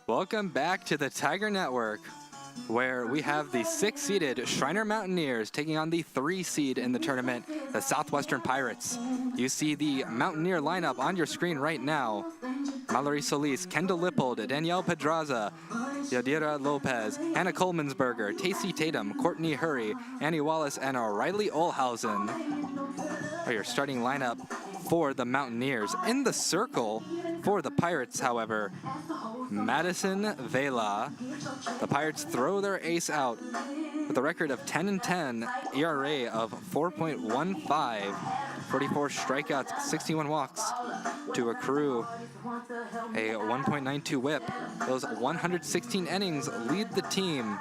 Welcome back to the Tiger Network, where we have the 6-seeded Schreiner Mountaineers taking on the 3-seed in the tournament, the Southwestern Pirates. You see the Mountaineer lineup on your screen right now. Mallory Solis, Kendall Lippold, Danielle Pedraza, Yadira Lopez, Hannah Colmansberger, Tacey Tatum, Courtney Hurry, Annie Wallace, and Riley Olhausen are your starting lineup for the Mountaineers. In the circle for the Pirates, however, Madison Vela. The Pirates throw their ace out with a record of 10-10, ERA of 4.15, 44 strikeouts, 61 walks to accrue a 1.92 whip. Those 116 innings lead the team.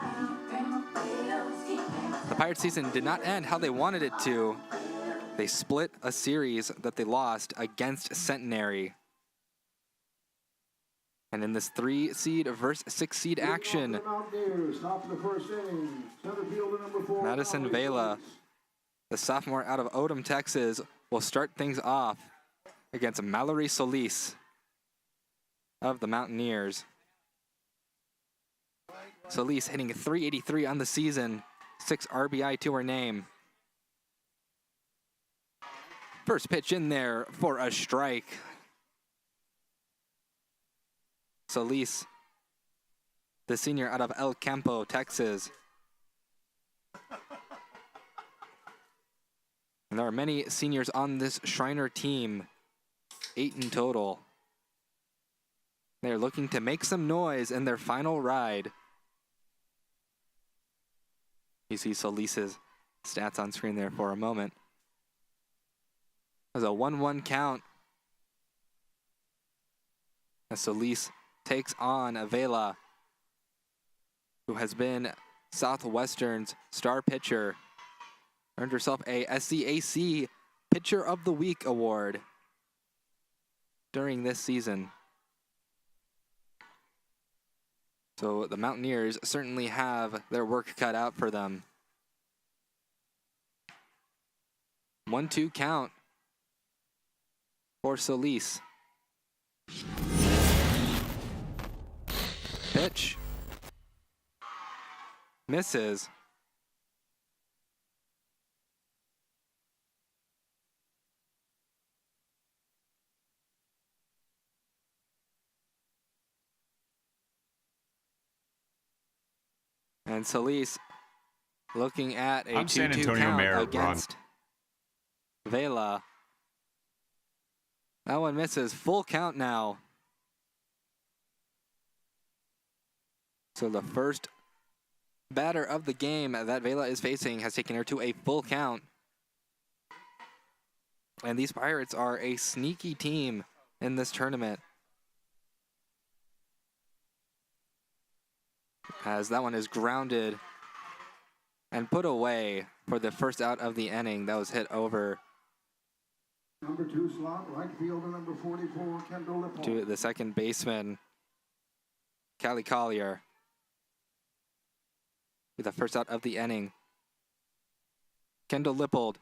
The Pirates season did not end how they wanted it to. They split a series that they lost against Centenary. And in this 3-seed versus 6-seed action, Madison Vela, the sophomore out of Odom, Texas, will start things off against Mallory Solis of the Mountaineers. Solis hitting .383 on the season, 6 RBI to her name. First pitch in there for a strike. Solis, the senior out of El Campo, Texas. And there are many seniors on this Schreiner team, 8 in total. They're looking to make some noise in their final ride. You see Solis's stats on screen there for a moment. There's a 1-1 count as Solis takes on Vela, who has been Southwestern's star pitcher. Earned herself a SCAC Pitcher of the Week award during this season. So the Mountaineers certainly have their work cut out for them. 1-2 count for Solis. Pitch. Misses. And Solis looking at a 2-2 count against Vela. That one misses. Full count now. So the first batter of the game that Vela is facing has taken her to a full count. And these Pirates are a sneaky team in this tournament, as that one is grounded and put away for the first out of the inning. That was hit over Number 2 slot, right fielder, number 44, Kendall Lippold. To the second baseman, Callie Collier. With the first out of the inning. Kendall Lippold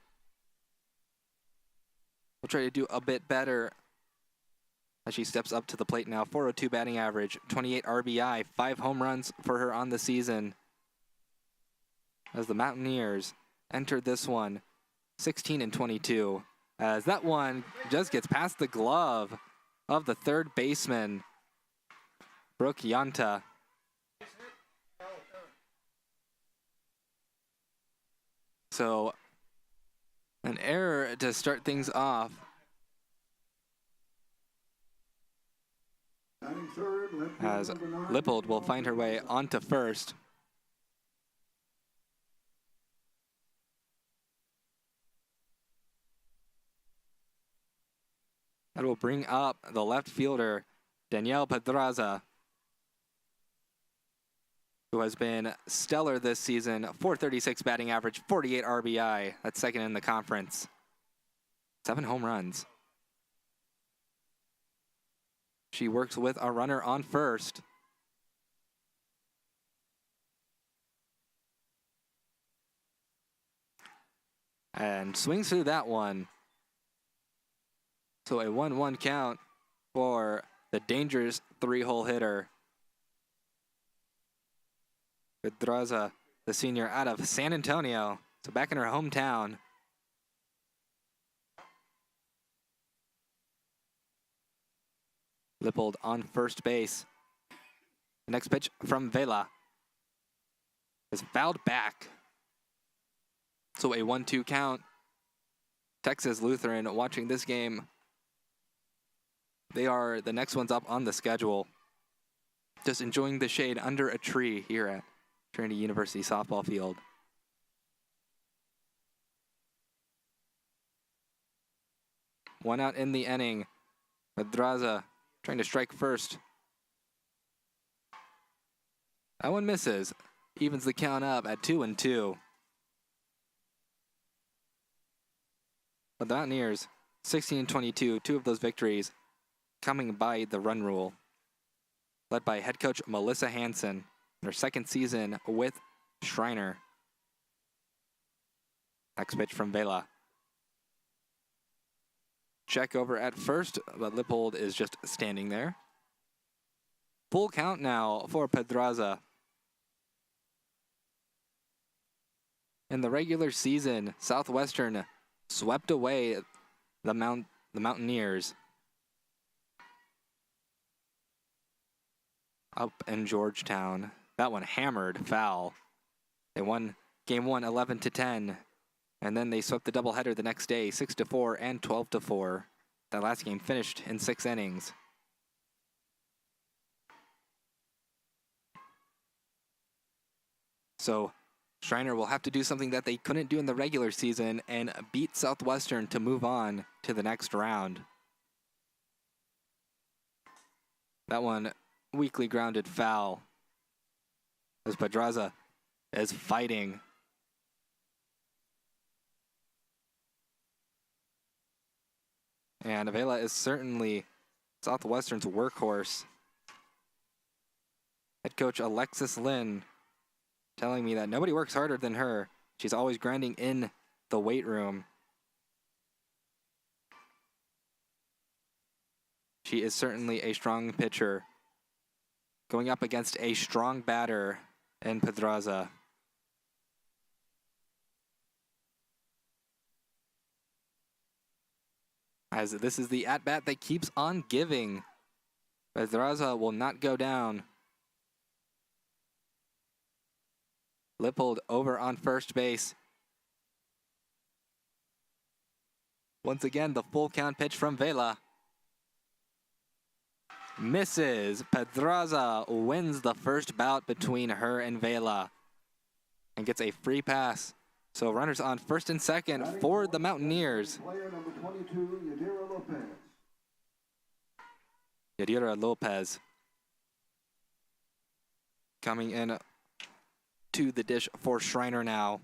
will try to do a bit better as she steps up to the plate now. 402 batting average, 28 RBI, 5 home runs for her on the season. As the Mountaineers entered this one 16-22. As that one just gets past the glove of the third baseman, Brooke Yanta. So, an error to start things off. As Lippold will find her way onto first. That will bring up the left fielder, Danielle Pedraza, who has been stellar this season. 436 batting average, 48 RBI. That's second in the conference. 7 home runs. She works with a runner on first. And swings through that one. So a 1-1 count for the dangerous 3-hole hitter. Pedraza, the senior out of San Antonio, so back in her hometown. Lippold on first base. The next pitch from Vela is fouled back. So a 1-2 count. Texas Lutheran watching this game. They are the next ones up on the schedule. Just enjoying the shade under a tree here at Trinity University softball field. One out in the inning. Pedraza trying to strike first. That one misses. Evens the count up at 2-2. But the Mountaineers, 16-22, 2 of those victories coming by the run rule. Led by head coach Melissa Hansen, their second season with Schreiner. Next pitch from Vela. Check over at first, but Lippold is just standing there. Full count now for Pedraza. In the regular season, Southwestern swept away the Mountaineers up in Georgetown. That one hammered foul. They won game 1 11-10, and then they swept the doubleheader the next day 6-4 and 12-4. That last game finished in 6 innings. So Schreiner will have to do something that they couldn't do in the regular season and beat Southwestern to move on to the next round. That one weakly grounded foul as Pedraza is fighting. And Avila is certainly Southwestern's workhorse. Head coach Alexis Lynn telling me that nobody works harder than her. She's always grinding in the weight room. She is certainly a strong pitcher, going up against a strong batter in Pedraza. As this is the at-bat that keeps on giving. Pedraza will not go down. Lippold over on first base. Once again, the full count pitch from Vela. Misses. Pedraza wins the first bout between her and Vela and gets a free pass. So runners on first and second for the Mountaineers. Player number 22, Yadira Lopez. Yadira Lopez coming in to the dish for Schreiner now.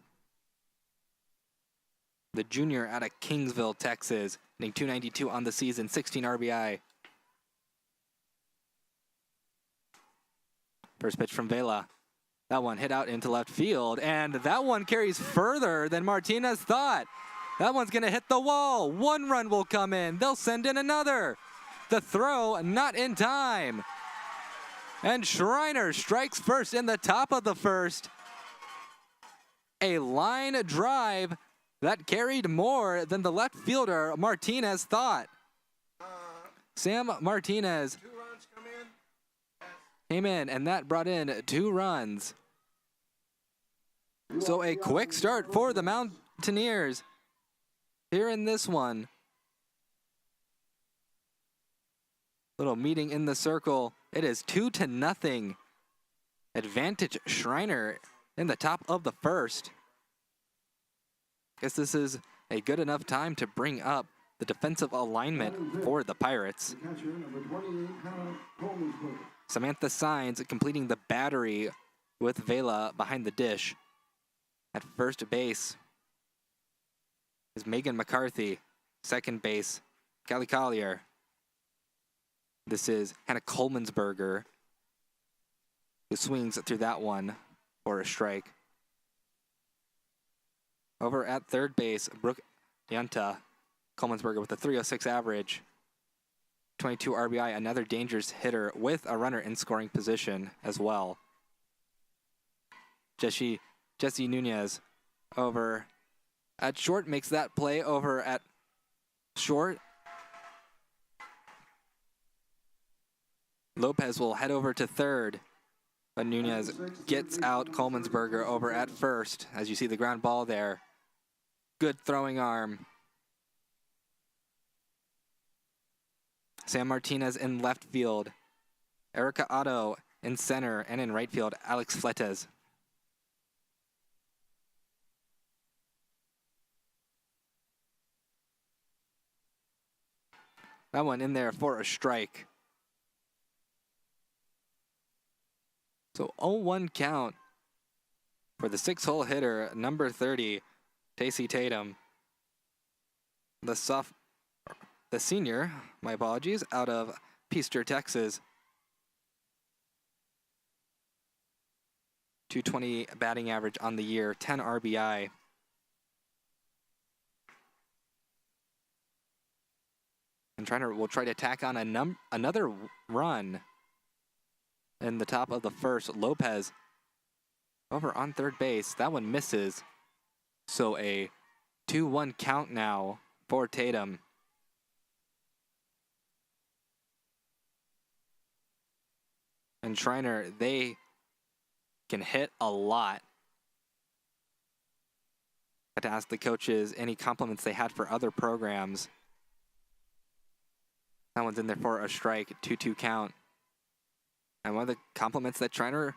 The junior out of Kingsville, Texas, hitting .292 on the season, 16 RBI. First pitch from Vela. That one hit out into left field, and that one carries further than Martinez thought. That one's gonna hit the wall. 1 run will come in. They'll send in another. The throw not in time. And Schreiner strikes first in the top of the first. A line drive that carried more than the left fielder Martinez thought. Sam Martinez 2 runs come in. came in, and that brought in 2 runs. So a quick start for the Mountaineers here in this one. Little meeting in the circle. It is 2-0. Advantage Schreiner in the top of the first. Guess this is a good enough time to bring up the defensive alignment for the Pirates. Catcher number 28, Hannah Coleman. Samantha Signs completing the battery with Vela behind the dish. At first base is Megan McCarthy. Second base, Callie Collier. This is Hannah Coleman'sberger, who swings through that one for a strike. Over at third base, Brooke Yanta. Coleman'sberger with a .306 average. 22 RBI, another dangerous hitter with a runner in scoring position as well. Jesse Nunez over at short, makes that play over at short. Lopez will head over to third, but Nunez gets out Coleman'sberger over at first, as you see the ground ball there. Good throwing arm. Sam Martinez in left field. Erica Otto in center, and in right field, Alex Fletes. That one in there for a strike. So 0-1 count for the 6-hole hitter, number 30, Tacey Tatum. The senior, my apologies, out of Peaster, Texas. 220 batting average on the year, 10 RBI. And Schreiner will try to tack on another run in the top of the first. Lopez over on third base. That one misses. So a 2-1 count now for Tatum. And Schreiner, they can hit a lot. I had to ask the coaches any compliments they had for other programs. That one's in there for a strike, 2-2 count. And one of the compliments that Schreiner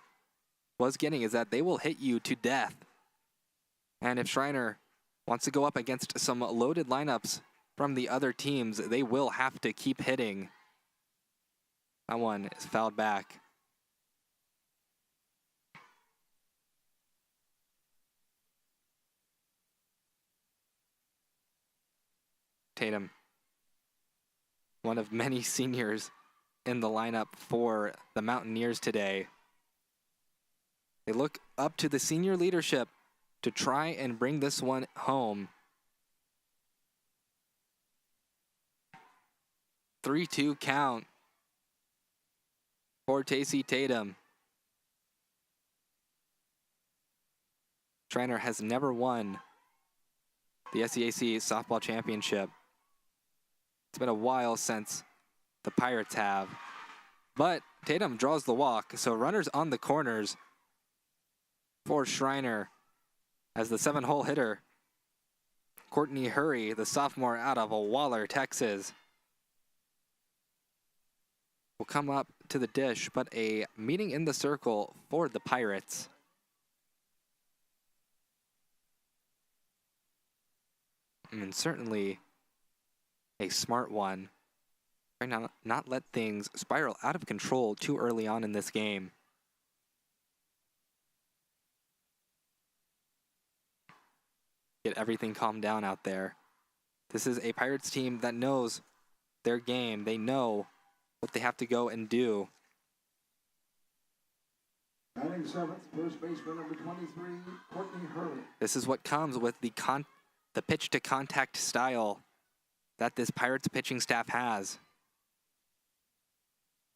was getting is that they will hit you to death. And if Schreiner wants to go up against some loaded lineups from the other teams, they will have to keep hitting. That one is fouled back. Tatum, one of many seniors in the lineup for the Mountaineers today. They look up to the senior leadership to try and bring this one home. 3-2 count for Tacey Tatum. Schreiner has never won the SCAC softball championship. It's been a while since the Pirates have. But Tatum draws the walk, so runners on the corners for Schreiner as the 7-hole hitter. Courtney Hurry, the sophomore out of Waller, Texas, will come up to the dish, but a meeting in the circle for the Pirates. And certainly a smart one. Try not let things spiral out of control too early on in this game. Get everything calmed down out there. This is a Pirates team that knows their game. They know what they have to go and do. Batting seventh, first baseman number 23, Courtney Hurley. This is what comes with the pitch to contact style that this Pirates pitching staff has.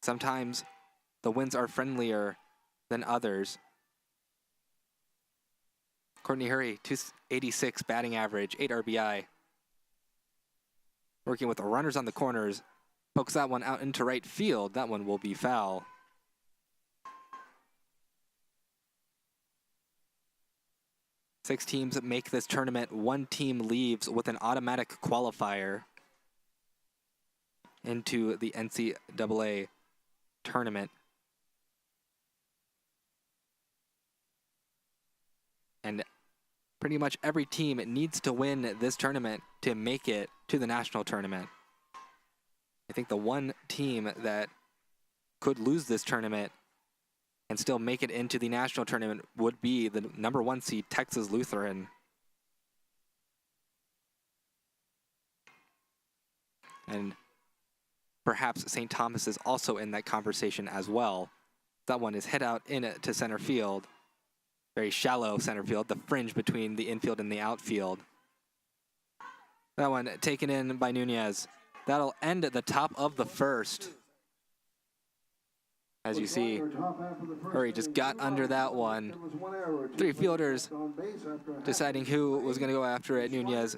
Sometimes the winds are friendlier than others. Courtney Hurry, 286 batting average, 8 RBI. Working with the runners on the corners, pokes that one out into right field. That one will be foul. Six teams make this tournament. One team leaves with an automatic qualifier into the NCAA tournament. And pretty much every team needs to win this tournament to make it to the national tournament. I think the one team that could lose this tournament and still make it into the national tournament would be the number 1 seed, Texas Lutheran. And perhaps St. Thomas is also in that conversation as well. That one is hit out to center field. Very shallow center field, the fringe between the infield and the outfield. That one taken in by Nunez. That'll end at the top of the first. As you see, Hurry just got under that one. Three fielders deciding who was going to go after it. Nunez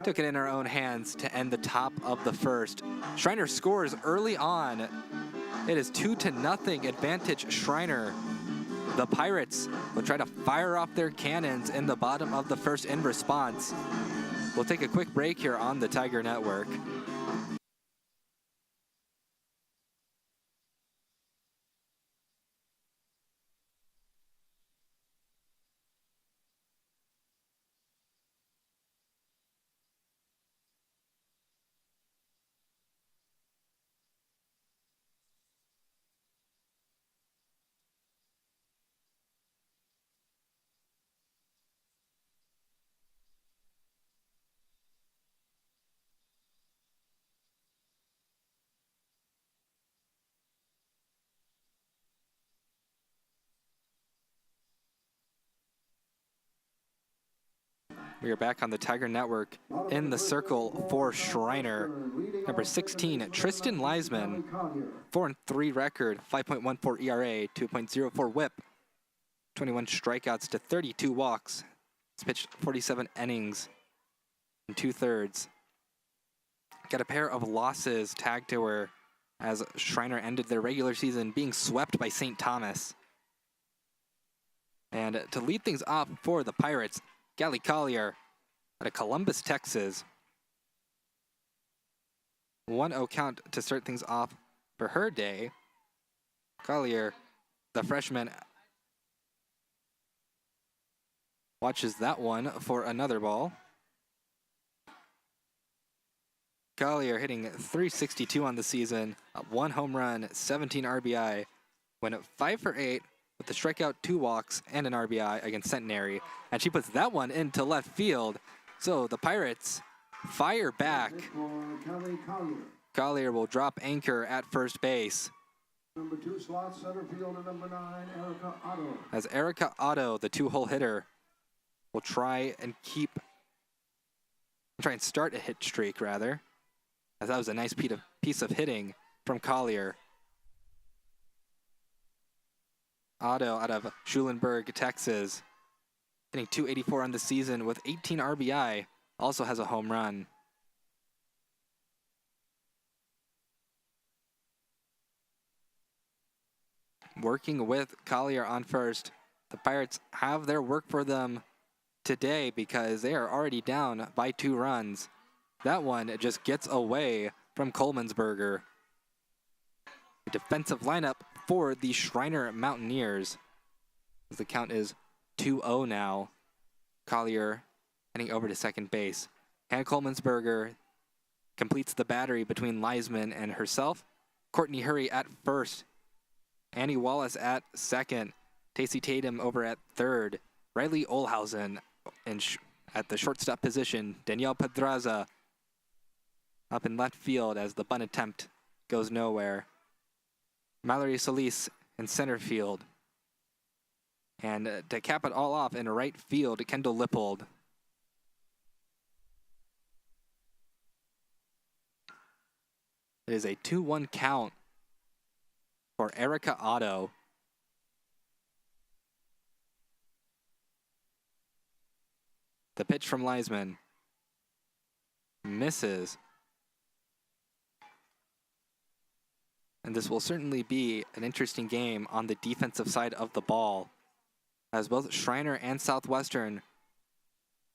took it in her own hands to end the top of the first. Schreiner scores early on. It is 2-0 advantage Schreiner. The Pirates will try to fire off their cannons in the bottom of the first in response. We'll take a quick break here on the Tiger Network. We are back on the Tiger Network. In the circle for Schreiner, number 16, Tristan Leisman, 4-3 record, 5.14 ERA, 2.04 WHIP, 21 strikeouts to 32 walks. It's pitched 47 innings and 2/3. Got a pair of losses tagged to her as Schreiner ended their regular season being swept by St. Thomas. And to lead things off for the Pirates, Galli Collier out of Columbus, Texas. 1-0 count to start things off for her day. Collier, the freshman, watches that one for another ball. Collier hitting .362 on the season, 1 home run, 17 RBI, went 5 for 8 with a strikeout, 2 walks, and an RBI against Centenary. And she puts that one into left field. So the Pirates fire back. Collier will drop anchor at first base. Number 2 slot center field and number 9, Erica Otto. As Erica Otto, the 2-hole hitter, will try and start a hit streak, rather. As that was a nice piece of hitting from Collier. Otto out of Schulenburg, Texas, hitting .284 on the season with 18 RBI, also has a home run. Working with Collier on first, the Pirates have their work for them today because they are already down by 2 runs. That one just gets away from Coleman'sberger. The defensive lineup for the Schreiner Mountaineers. The count is 2-0 now. Collier heading over to second base. Hannah Coleman'sberger completes the battery between Leisman and herself. Courtney Hurry at first. Annie Wallace at second. Tacey Tatum over at third. Riley Olhausen at the shortstop position. Danielle Pedraza up in left field as the bunt attempt goes nowhere. Mallory Solis in center field. And to cap it all off in right field, Kendall Lippold. It is a 2-1 count for Erica Otto. The pitch from Leisman misses. And this will certainly be an interesting game on the defensive side of the ball, as both Schreiner and Southwestern,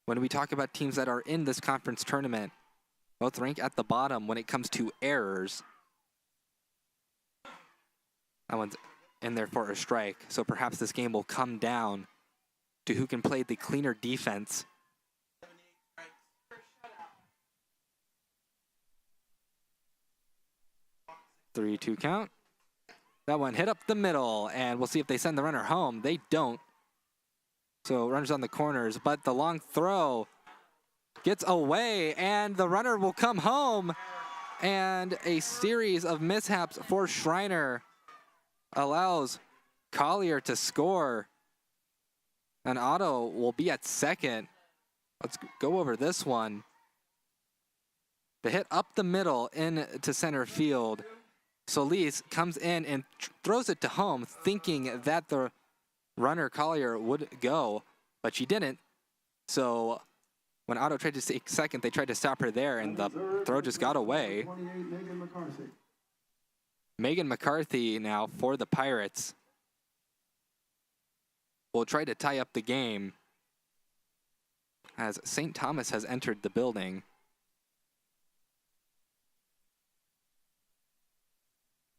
when we talk about teams that are in this conference tournament, both rank at the bottom when it comes to errors. That one's in there for a strike, so perhaps this game will come down to who can play the cleaner defense. Three-two count. That one hit up the middle, and we'll see if they send the runner home. They don't. So runners on the corners, but the long throw gets away, and the runner will come home. And a series of mishaps for Schreiner allows Collier to score. And Otto will be at second. Let's go over this one. The hit up the middle into center field Solis comes in and throws it to home, thinking that the runner Collier would go, but she didn't. So when Otto tried to take second, they tried to stop her there, and the throw just got away. 28, Megan McCarthy. Megan McCarthy now for the Pirates will try to tie up the game as St. Thomas has entered the building.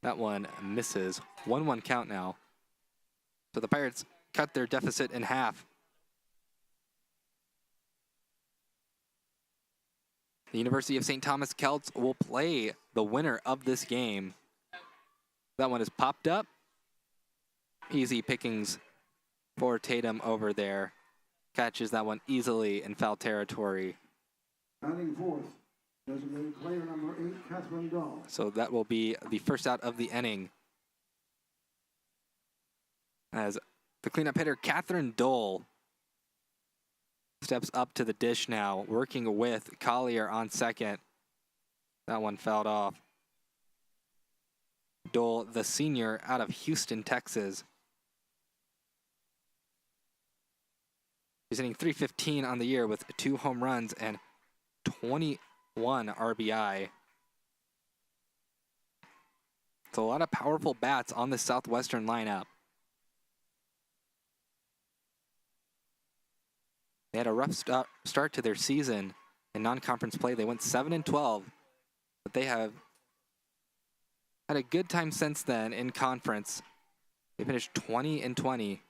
That one misses. 1-1 count now. So the Pirates cut their deficit in half. The University of St. Thomas Celts will play the winner of this game. That one is popped up. Easy pickings for Tatum over there. Catches that one easily in foul territory. Batting fourth, designated player number 8, Catherine Dahl. So that will be the first out of the inning. As the cleanup hitter, Catherine Dole, steps up to the dish now, working with Collier on second. That one fouled off. Dole, the senior out of Houston, Texas. He's hitting .315 on the year with 2 home runs and 21 RBI. So a lot of powerful bats on the Southwestern lineup. They had a rough start to their season in non-conference play. They went 7-12, but they have had a good time since then in conference. They finished 20-20.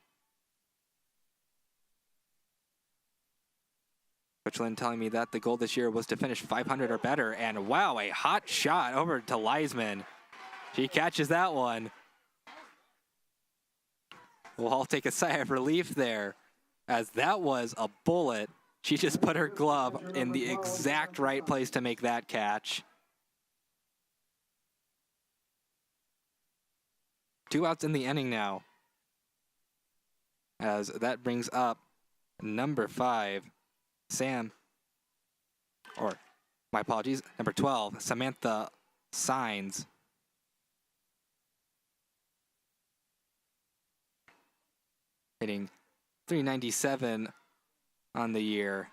Coach Lynn telling me that the goal this year was to finish 500 or better, and wow, a hot shot over to Leisman. She catches that one. We'll all take a sigh of relief there, as that was a bullet. She just put her glove in the exact right place to make that catch. 2 outs in the inning now, as that brings up number 5, number 12, Samantha Signs. Hitting .397 on the year.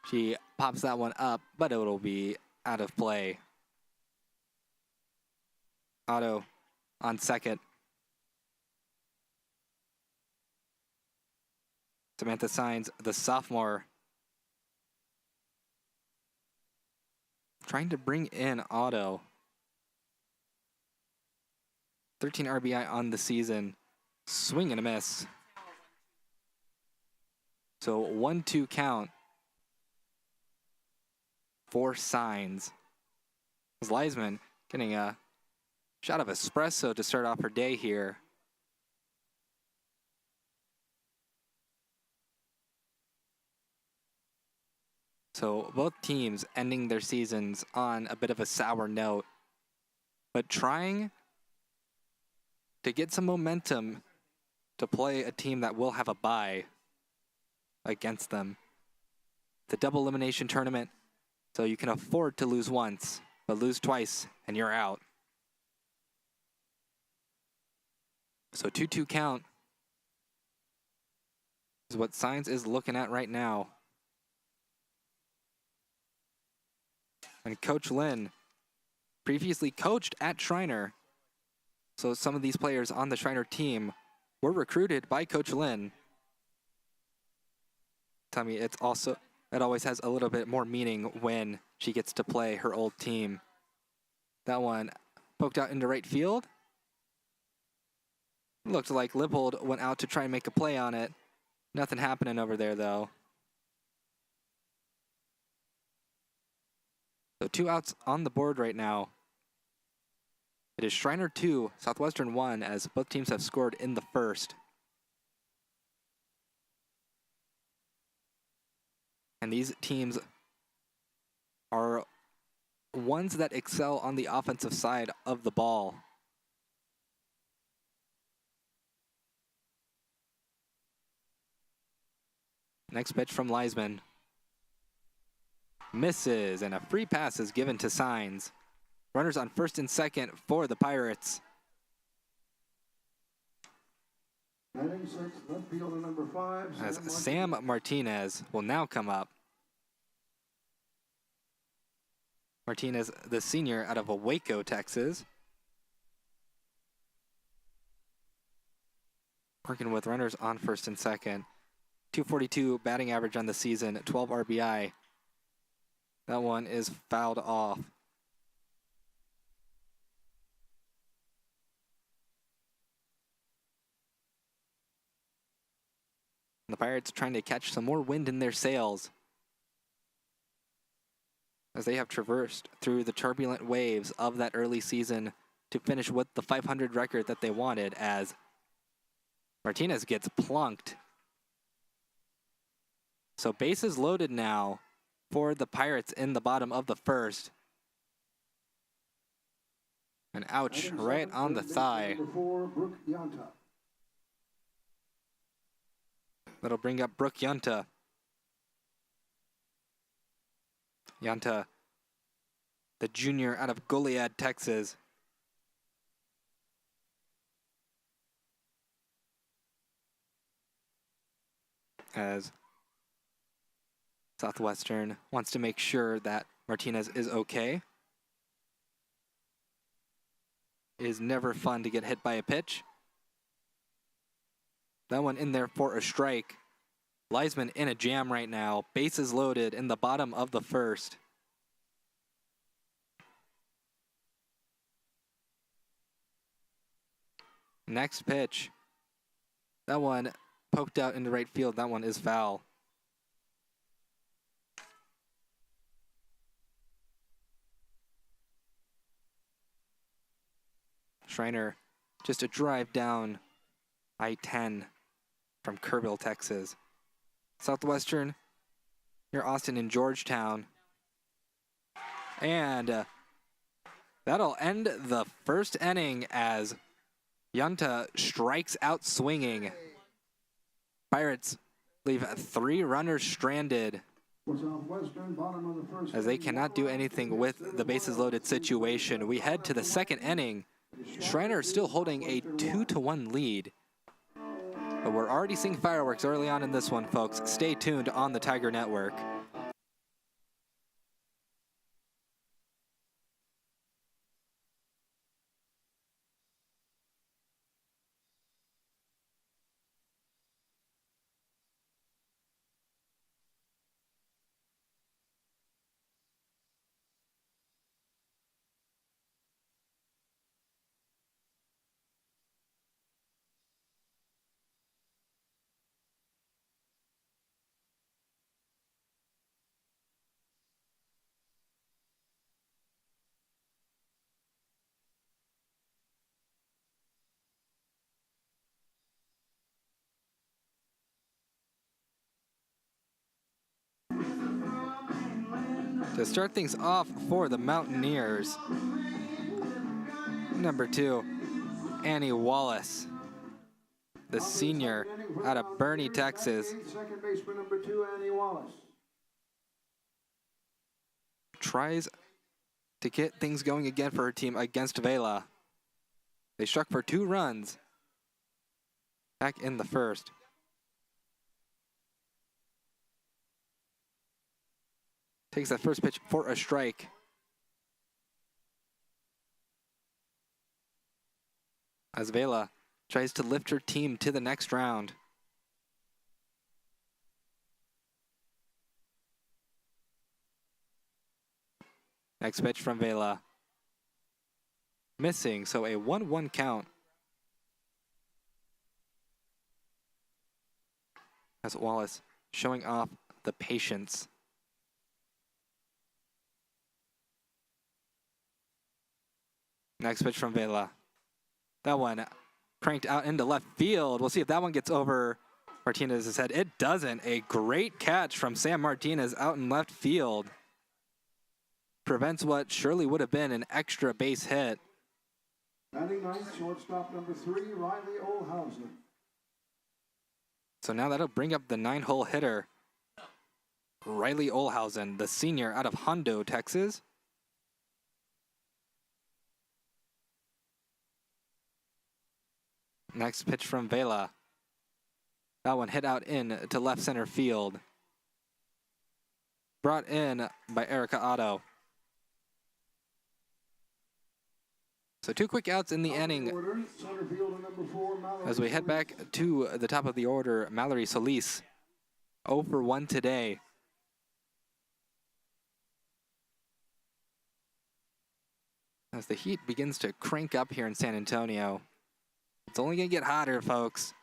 She pops that one up, but it will be out of play. Otto on second. Samantha Signs, the sophomore, trying to bring in Otto. 13 RBI on the season. Swing and a miss. So 1-2 count for Signs. Leisman getting a shot of espresso to start off her day here. So both teams ending their seasons on a bit of a sour note, but trying to get some momentum to play a team that will have a bye against them. The double elimination tournament, so you can afford to lose once, but lose twice and you're out. So 2-2 count is what Signs is looking at right now. And Coach Lynn previously coached at Schreiner. So some of these players on the Schreiner team were recruited by Coach Lynn. Tell me, it always has a little bit more meaning when she gets to play her old team. That one poked out into right field. Looked like Lippold went out to try and make a play on it. Nothing happening over there, though. So 2 outs on the board right now. It is Schreiner 2, Southwestern 1, as both teams have scored in the first. And these teams are ones that excel on the offensive side of the ball. Next pitch from Leisman. Misses, and a free pass is given to Signs Runners on first and second for the Pirates. Batting sixth, left fielder number 5. As Sam Martinez will now come up. Martinez, the senior out of Waco, Texas. Working with runners on first and second. 242 batting average on the season, 12 RBI. That one is fouled off. The Pirates trying to catch some more wind in their sails as they have traversed through the turbulent waves of that early season to finish with the 500 record that they wanted, as Martinez gets plunked. So bases loaded now for the Pirates in the bottom of the first. And ouch, right on the thigh. Number 4, Brooke Yanta. That'll bring up Brooke Yanta. Yanta, the junior out of Goliad, Texas. As Southwestern wants to make sure that Martinez is okay. It is never fun to get hit by a pitch. That one in there for a strike. Leisman in a jam right now. Bases loaded in the bottom of the first. Next pitch. That one poked out into right field. That one is foul. Schreiner, just a drive down I-10 from Kerrville, Texas. Southwestern, near Austin and Georgetown. And that'll end the first inning as Yanta strikes out swinging. Pirates leave 3 runners stranded Southwestern, bottom of the first, as they cannot do anything with the bases loaded situation. We head to the second inning. Schreiner still holding a 2-1 lead. But we're already seeing fireworks early on in this one, folks. Stay tuned on the Tiger Network. To start things off for the Mountaineers, number 2, Annie Wallace, the senior out of Bernie, Texas. Second baseman number 2, Annie Wallace. Tries to get things going again for her team against Vela. They struck for 2 runs back in the first. Takes that first pitch for a strike. As Vela tries to lift her team to the next round. Next pitch from Vela. Missing, so a 1-1 count. As Wallace showing off the patience. Next pitch from Vela. That one cranked out into left field. We'll see if that one gets over Martinez's head. It doesn't. A great catch from Sam Martinez out in left field. Prevents what surely would have been an extra base hit. Batting ninth, shortstop number 3, Riley Olhausen. So now that'll bring up the 9-hole hitter, Riley Olhausen, the senior out of Hondo, Texas. Next pitch from Vela. That one hit out in to left center field. Brought in by Erica Otto. So 2 quick outs in the inning. As we head back to the top of the order, Mallory Solis, 0 for 1 today. As the heat begins to crank up here in San Antonio. It's only going to get hotter, folks.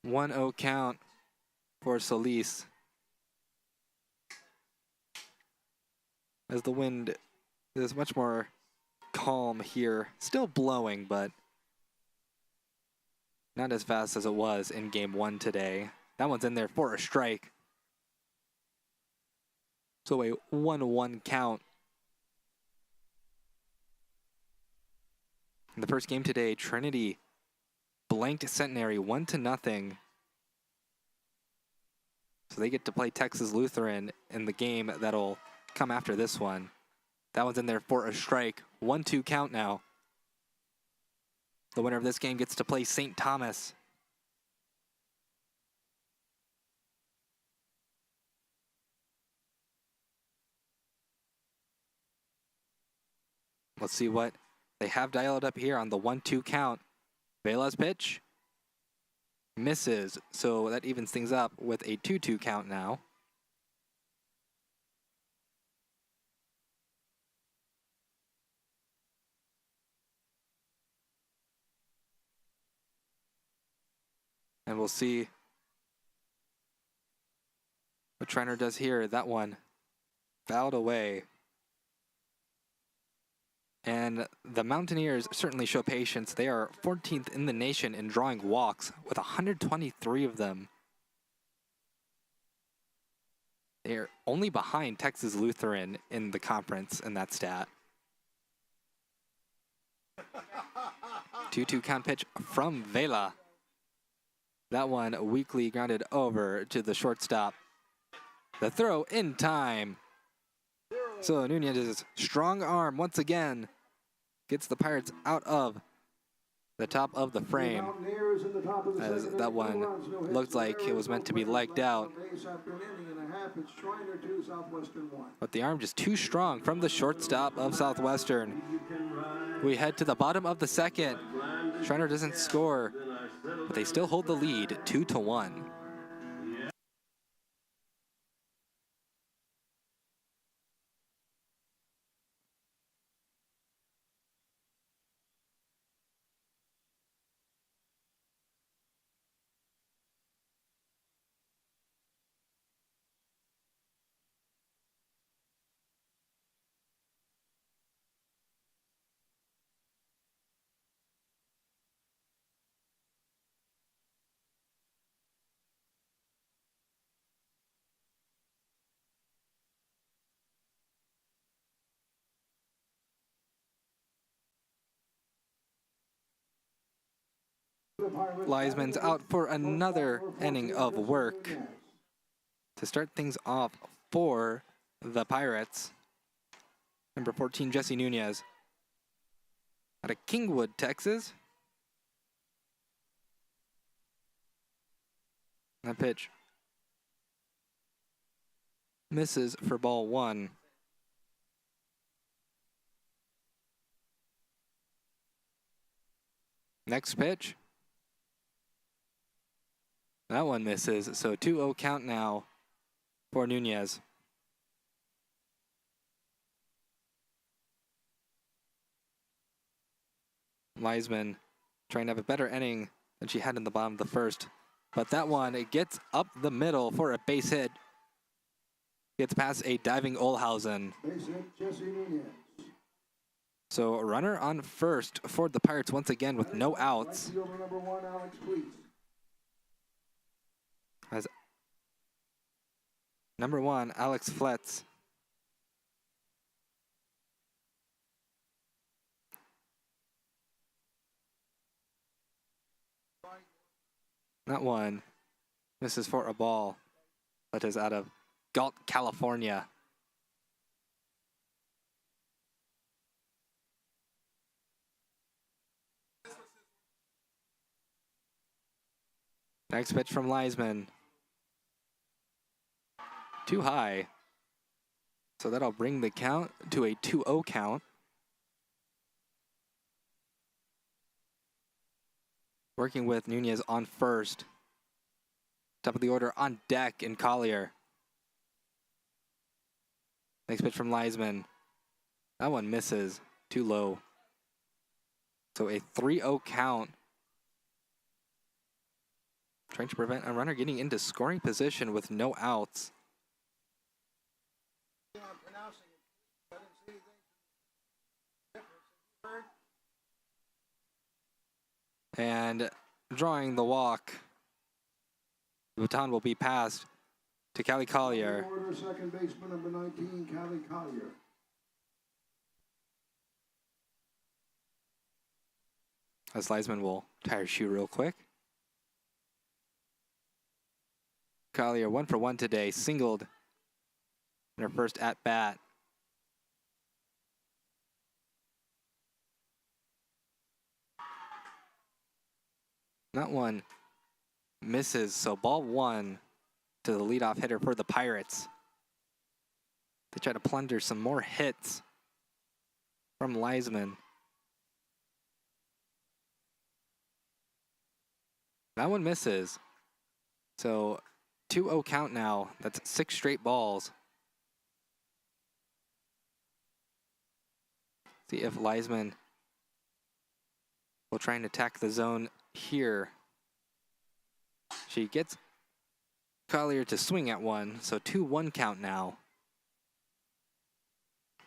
One 0 count for Solis. As the wind is much more calm here. Still blowing, but not as fast as it was in game 1 today. That one's in there for a strike. So a 1-1 count. In the first game today, Trinity blanked Centenary 1-0. So they get to play Texas Lutheran in the game that'll come after this one. That one's in there for a strike. 1-2 count now. The winner of this game gets to play St. Thomas. Let's see what they have dialed up here on the 1-2 count. Vela's pitch misses, so that evens things up with a 2-2 count now. And we'll see what Schreiner does here. That one fouled away. And the Mountaineers certainly show patience. They are 14th in the nation in drawing walks with 123 of them. They're only behind Texas Lutheran in the conference in that stat. 2-2 count pitch from Vela. That one weakly grounded over to the shortstop. The throw in time. So Nunez's strong arm once again gets the Pirates out of the top of the frame. As that one looked like it was meant to be legged out. But the arm just too strong from the shortstop of Southwestern. We head to the bottom of the second. Schreiner doesn't score, but they still hold the lead 2-1. Leisman's out for another inning of work to start things off for the Pirates. Number 14, Jesse Nunez, out of Kingwood, Texas. That pitch misses for ball 1. Next pitch. That one misses, so 2-0 count now for Nunez. Leisman trying to have a better inning than she had in the bottom of the first. But that one, it gets up the middle for a base hit. Gets past a diving Olhausen. Base hit, Jesse Nunez. So a runner on first for the Pirates once again with no outs. Right fielder number 1, Alex, please. As number 1, Alex Fletz. That one misses for a ball, but is out of Galt, California. Next pitch from Leisman. Too high. So that'll bring the count to a 2-0 count. Working with Nunez on first. Top of the order on deck in Collier. Next pitch from Leisman. That one misses. Too low. So a 3-0 count. Trying to prevent a runner getting into scoring position with no outs. And drawing the walk. The baton will be passed to Callie Collier. Order, second baseman, number 19, Callie Collier. As Leisman will tie her shoe real quick. Collier 1 for 1 today, singled in her first at bat. That one misses, so ball 1 to the leadoff hitter for the Pirates. They try to plunder some more hits from Leisman. That one misses. So 2-0 count now. That's 6 straight balls. See if Leisman will try and attack the zone here. She gets Collier to swing at one, so 2-1 count now.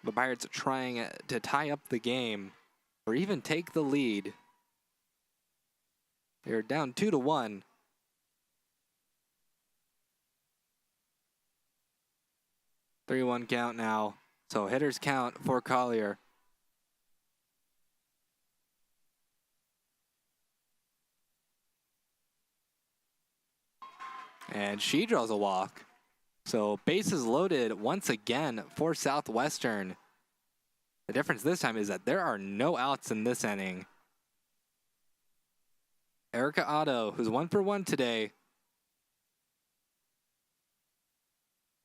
The Pirates are trying to tie up the game or even take the lead. They're down 2-1. 3-1 count now. So hitters count for Collier. And she draws a walk. So bases loaded once again for Southwestern. The difference this time is that there are no outs in this inning. Erica Otto, who's 1 for 1 today,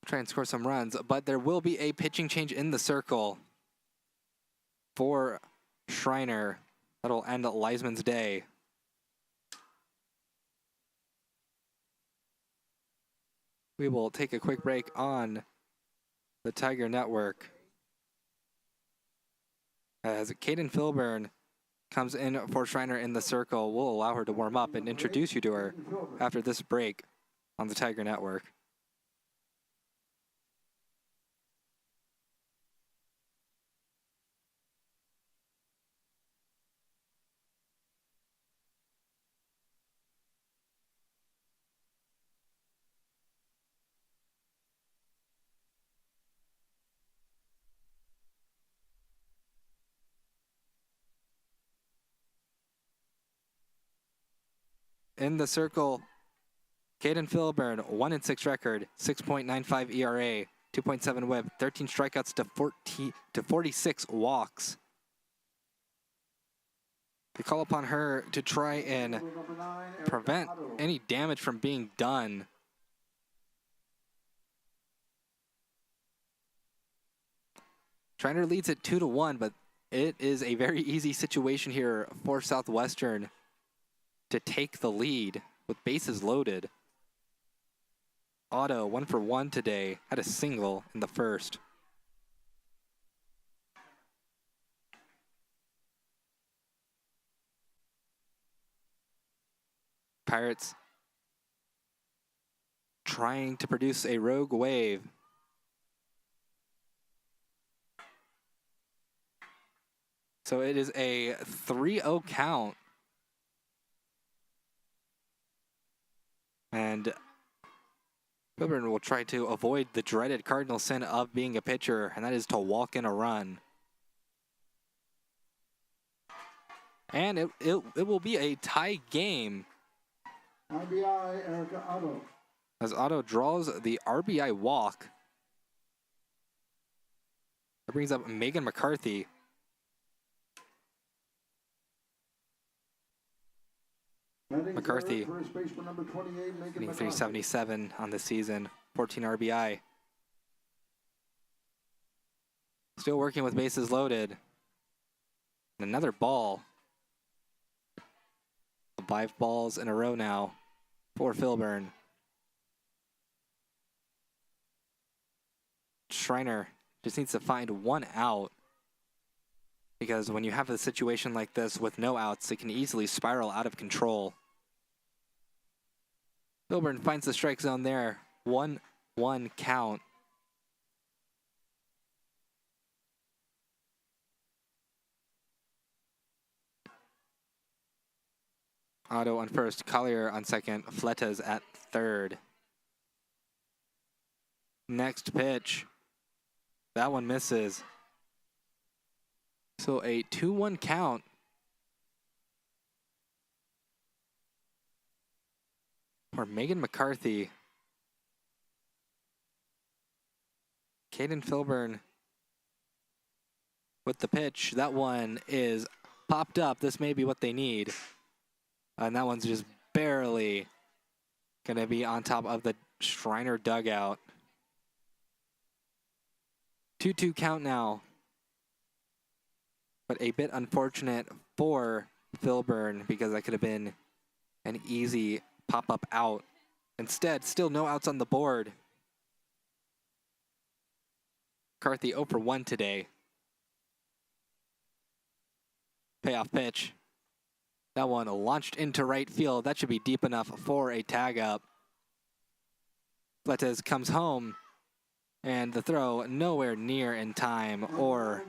try and score some runs, but there will be a pitching change in the circle for Schreiner. That'll end Leisman's day. We will take a quick break on the Tiger Network as Caden Filburn comes in for Schreiner in the circle. We'll allow her to warm up and introduce you to her after this break on the Tiger Network. In the circle, Caden Filburn, 1-6 record, 6.95 ERA, 2.7 WHIP, 13 strikeouts to 46 walks. They call upon her to try and prevent any damage from being done. Schreiner leads it 2-1, but it is a very easy situation here for Southwestern to take the lead with bases loaded. Otto, 1 for 1 today, had a single in the first. Pirates trying to produce a rogue wave. So it is a 3-0 count. And Filburn will try to avoid the dreaded cardinal sin of being a pitcher, and that is to walk in a run. And it will be a tie game. RBI, Erica Otto. As Otto draws the RBI walk That brings up Megan McCarthy. McCarthy hitting 377 on the season, 14 RBI. Still working with bases loaded. Another ball. 5 balls in a row now for Filburn. Schreiner just needs to find 1 out, because when you have a situation like this with no outs, it can easily spiral out of control. Filburn finds the strike zone there. 1-1 count. Otto on first, Collier on second, Fletes at third. Next pitch. That one misses. So a 2-1 count. For Megan McCarthy. Caden Filburn with the pitch. That one is popped up. This may be what they need. And that one's just barely going to be on top of the Schreiner dugout. 2-2 count now. But a bit unfortunate for Filburn, because that could have been an easy pop-up out. Instead, still no outs on the board. McCarthy 0 for 1 today. Payoff pitch. That one launched into right field. That should be deep enough for a tag up. Fletes comes home, and the throw nowhere near in time or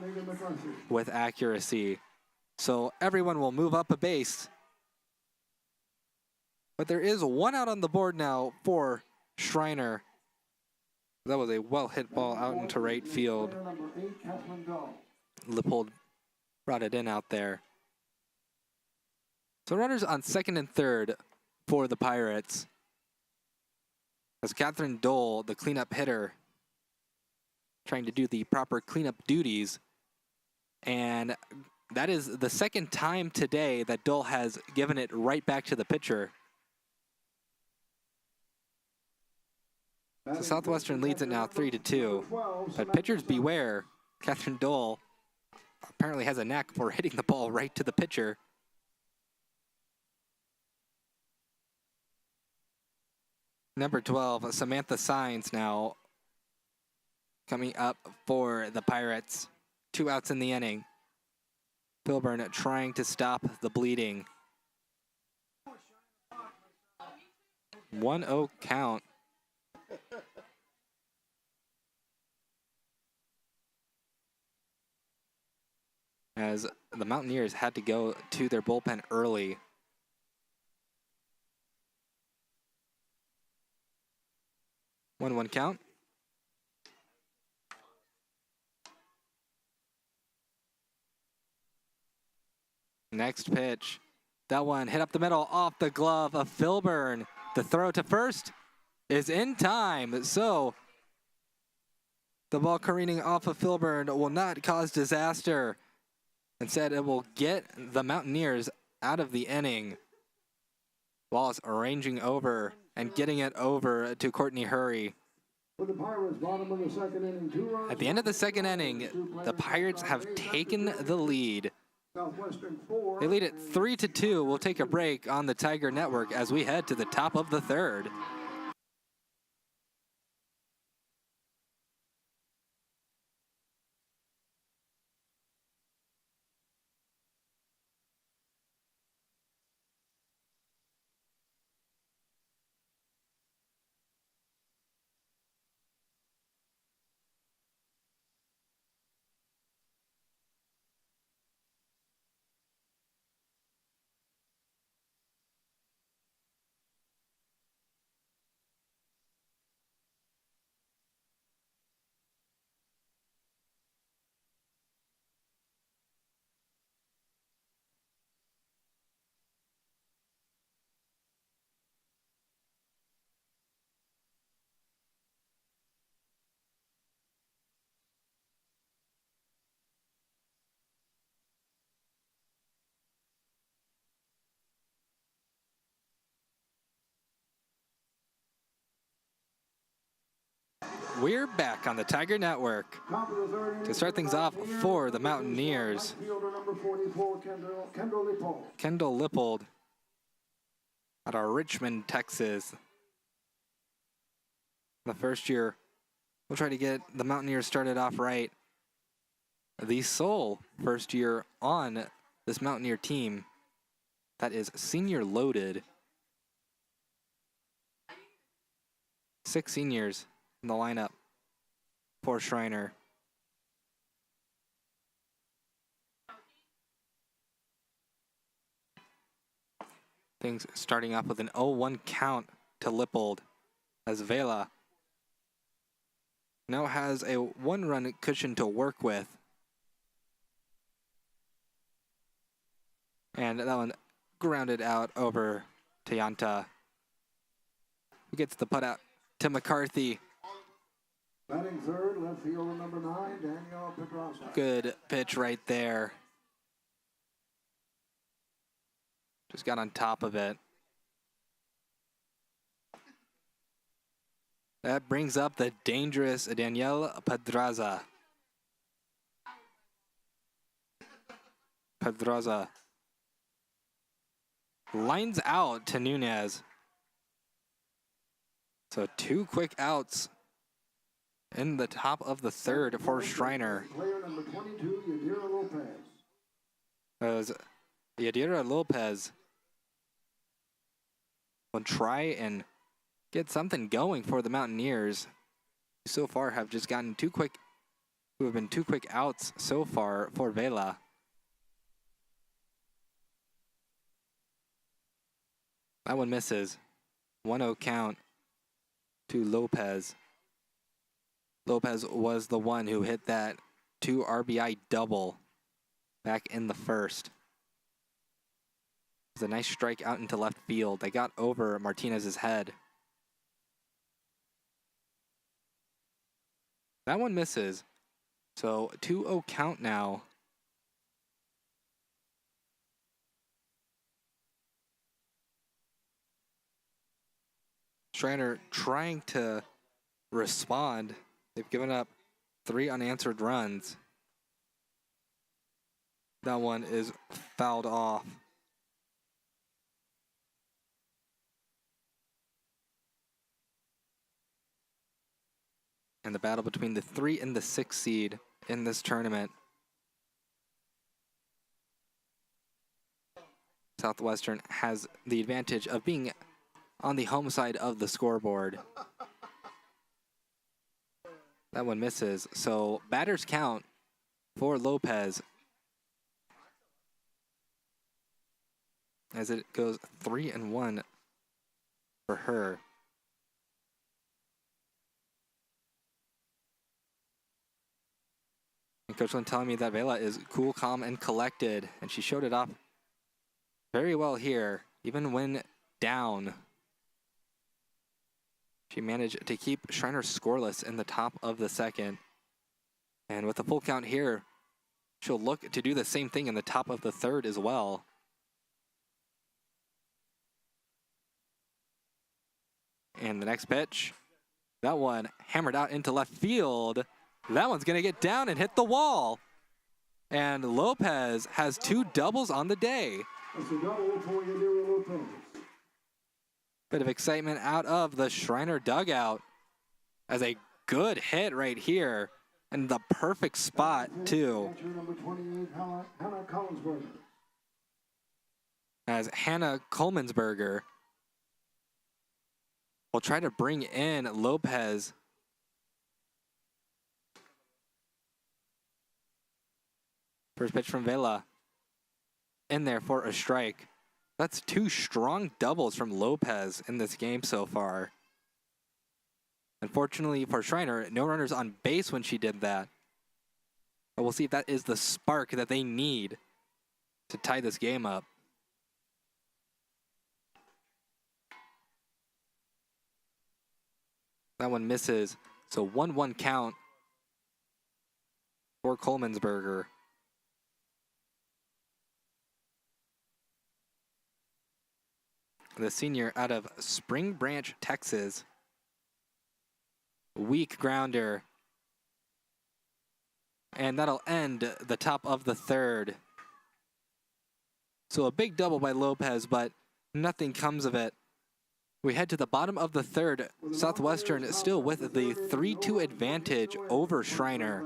with accuracy. So everyone will move up a base. But there is 1 out on the board now for Schreiner. That was a well-hit ball out into right field. Lippold brought it in out there. So runners on second and third for the Pirates. As Catherine Dole, the cleanup hitter, trying to do the proper cleanup duties. And that is the second time today that Dole has given it right back to the pitcher. So Southwestern leads it now 3-2. But pitchers beware. Catherine Dole apparently has a knack for hitting the ball right to the pitcher. Number 12, Samantha Sines now coming up for the Pirates. 2 outs in the inning. Filburn trying to stop the bleeding. 1-0 count. As the Mountaineers had to go to their bullpen early. One count. Next pitch. That one hit up the middle off the glove of Filburn. The throw to first is in time. So the ball careening off of Filburn will not cause disaster. Instead, it will get the Mountaineers out of the inning. Wallace arranging over and getting it over to Courtney Hurry. At the end of the second inning, the Pirates have taken the lead. They lead it 3-2. We'll take a break on the Tiger Network as we head to the top of the third. we're back on the Tiger Network Top of the third inning to start things off for the Mountaineers. Right fielder number 44, Kendall Lippold. Kendall Lippold out of Richmond, Texas. The first year, we'll try to get the Mountaineers started off right. The sole first year on this Mountaineer team that is senior loaded. 6 seniors in the lineup for Schreiner. Things starting off with an 0-1 count to Lippold as Vela now has a 1-run cushion to work with. And that one grounded out over to Yanta, who gets the put out to McCarthy. Batting third, left fielder number 9, Daniel Pedraza. Good pitch right there. Just got on top of it. That brings up the dangerous Daniel Pedraza. Pedraza lines out to Nunez. So 2 quick outs in the top of the third for Schreiner. Player number 22, Yadira Lopez. As Yadira Lopez will try and get something going for the Mountaineers. So far have just gotten 2 quick outs so far for Vela. That one misses. 1-0 count to Lopez. Lopez was the one who hit that 2 RBI double back in the first. It was a nice strike out into left field. They got over Martinez's head. That one misses. So 2-0 count now. Schreiner trying to respond. They've given up 3 unanswered runs. That one is fouled off. And the battle between the 3 and the 6 seed in this tournament. Southwestern has the advantage of being on the home side of the scoreboard. That one misses. So batters count for Lopez as it goes 3-1 for her. And Coach Lynn telling me that Vela is cool, calm, and collected, and she showed it off very well here, even when down. She managed to keep Schreiner scoreless in the top of the second. And with a full count here, she'll look to do the same thing in the top of the third as well. And the next pitch, that one hammered out into left field. That one's going to get down and hit the wall. And Lopez has 2 doubles on the day. That's a double for Yadira Lopez. Bit of excitement out of the Schreiner dugout as a good hit right here and the perfect spot too. Catcher number 28, Hannah Collinsberger. As Hannah Colemansberger will try to bring in Lopez. First pitch from Vela in there for a strike. That's 2 strong doubles from Lopez in this game so far. Unfortunately for Schreiner, no runners on base when she did that. But we'll see if that is the spark that they need to tie this game up. That one misses. So 1-1 count for Colemansberger. The senior out of Spring Branch, Texas, weak grounder. And that'll end the top of the third. So a big double by Lopez, but nothing comes of it. We head to the bottom of the third. Southwestern still with the 3-2 advantage over Schreiner.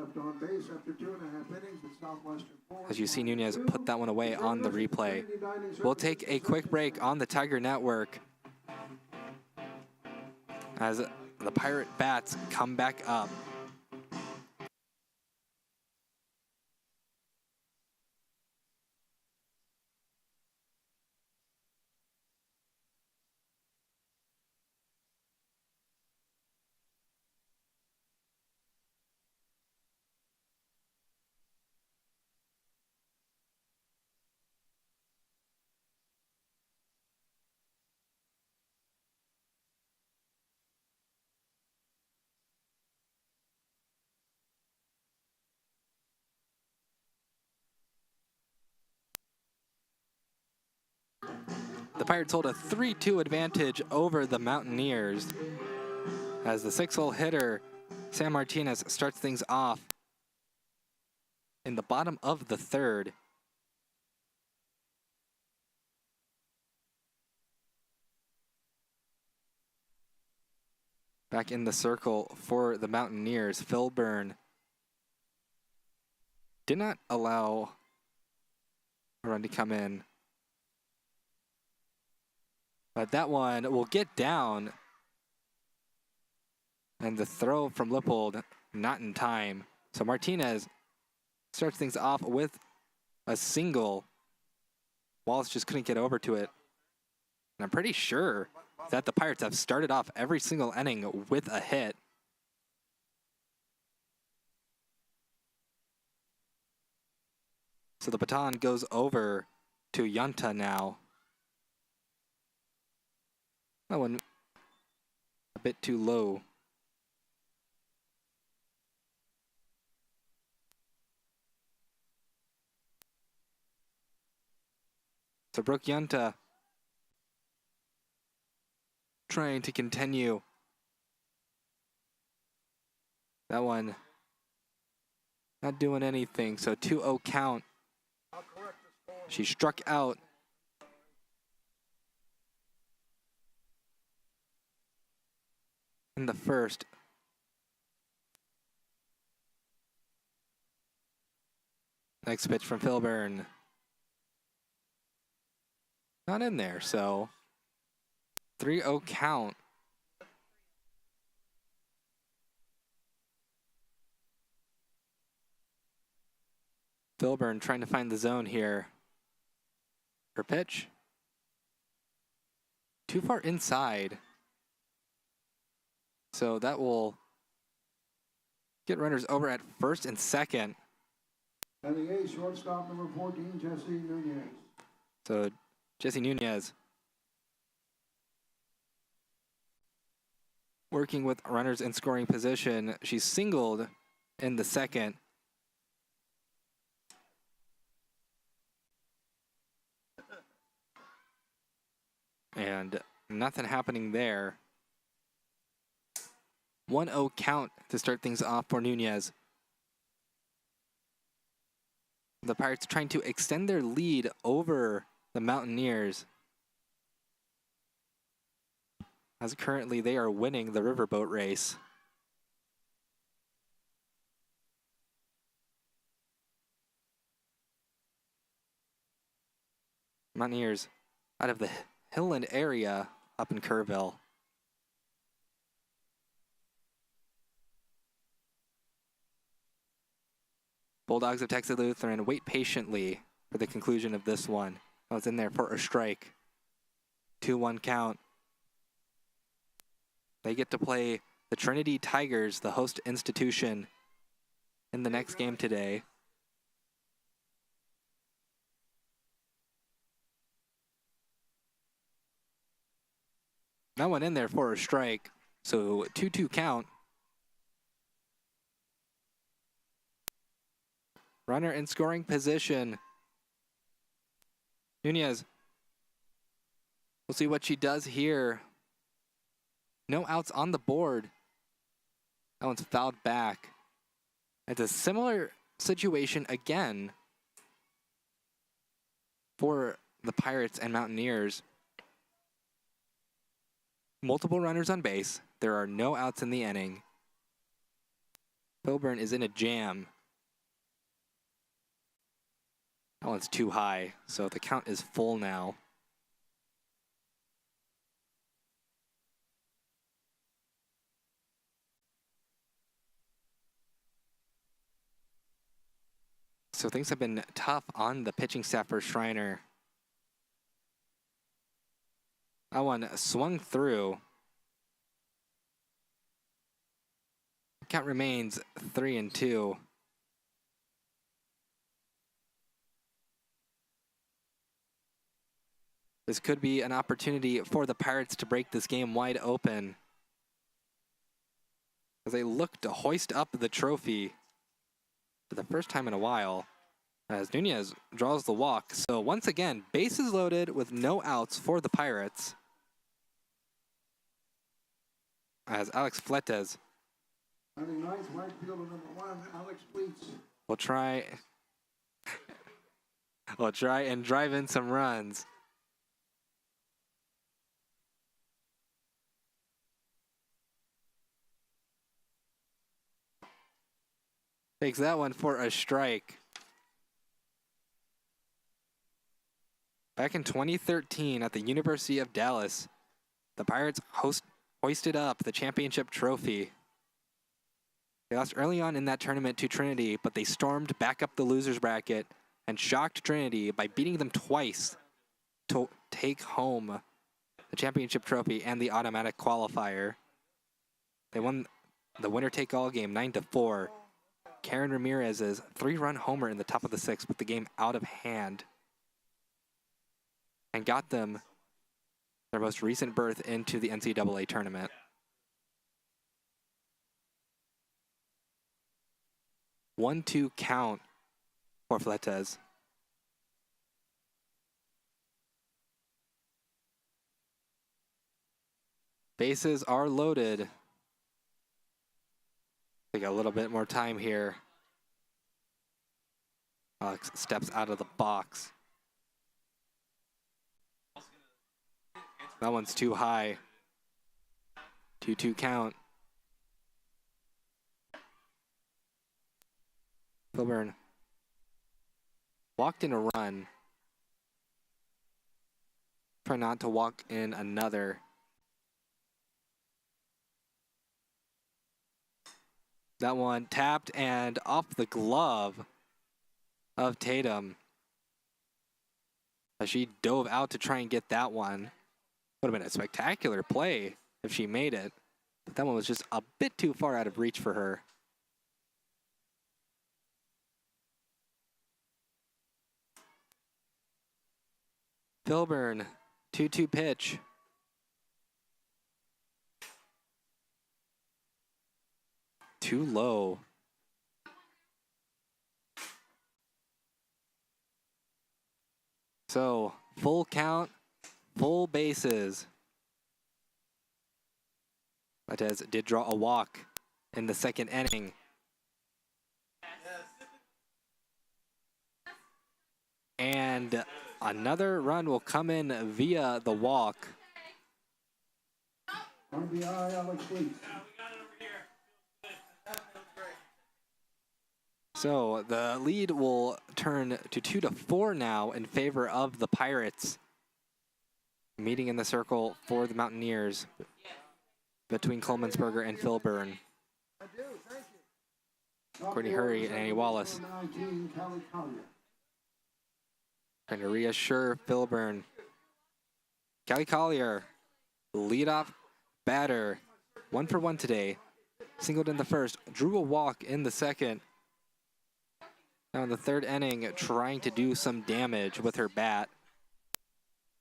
As you see Nunez put that one away on the replay. We'll take a quick break on the Tiger Network as the Pirate bats come back up. The Pirates hold a 3-2 advantage over the Mountaineers as the 6-hole hitter, Sam Martinez, starts things off in the bottom of the third. Back in the circle for the Mountaineers, Filburn did not allow a run to come in. But that one will get down. And the throw from Lippold, not in time. So Martinez starts things off with a single. Wallace just couldn't get over to it. And I'm pretty sure that the Pirates have started off every single inning with a hit. So the baton goes over to Yunta now. That one a bit too low. So Brooke Yunta trying to continue. That one not doing anything. So 2-0 count. She struck out. In the first. Next pitch from Filburn. Not in there, so 3-0 count. Filburn trying to find the zone here. Her pitch. Too far inside. So that will get runners over at first and second. And the ace, shortstop number 14, Jesse Nunez. So Jesse Nunez working with runners in scoring position. She's singled in the second. And nothing happening there. 1-0 count to start things off for Nunez. The Pirates trying to extend their lead over the Mountaineers. As currently they are winning the riverboat race. Mountaineers out of the Hilland area up in Kerrville. Bulldogs of Texas Lutheran wait patiently for the conclusion of this one. I was in there for a strike. 2-1 count. They get to play the Trinity Tigers, the host institution, in the next game today. That one in there for a strike. So 2-2 count. Runner in scoring position. Nunez. We'll see what she does here. No outs on the board. That one's fouled back. It's a similar situation again for the Pirates and Mountaineers. Multiple runners on base. There are no outs in the inning. Filburn is in a jam. That one's too high, so the count is full now. So things have been tough on the pitching staff for Schreiner. That one swung through. Count remains 3-2. This could be an opportunity for the Pirates to break this game wide open as they look to hoist up the trophy for the first time in a while as Nunez draws the walk. So once again, bases loaded with no outs for the Pirates as Alex Fletes will try and drive in some runs. Takes that one for a strike. Back in 2013 at the University of Dallas, the Pirates hoisted up the championship trophy. They lost early on in that tournament to Trinity, but they stormed back up the losers bracket and shocked Trinity by beating them twice to take home the championship trophy and the automatic qualifier. They won the winner-take-all game 9-4. Karen Ramirez's 3-run homer in the top of the sixth put the game out of hand and got them their most recent berth into the NCAA tournament. 1-2 count for Fletes. Bases are loaded. Take a little bit more time here. Alex steps out of the box. That one's too high. 2-2 count. Filburn walked in a run. Try not to walk in another. That one tapped and off the glove of Tatum as she dove out to try and get that one. Would have been a spectacular play if she made it, but that one was just a bit too far out of reach for her. Filburn, 2-2 pitch. Too low. So, full count, full bases. Fletes did draw a walk in the second inning. And another run will come in via the walk. RBI, Alex Fleet. So the lead will turn to 2-4 now in favor of the Pirates. Meeting in the circle for the Mountaineers between Coleman'sberger and Filburn. Courtney Hurry and Annie Wallace. Trying to reassure Filburn. Callie Collier, leadoff batter. 1 for 1 today. Singled in the first, drew a walk in the second. Now in the third inning, trying to do some damage with her bat.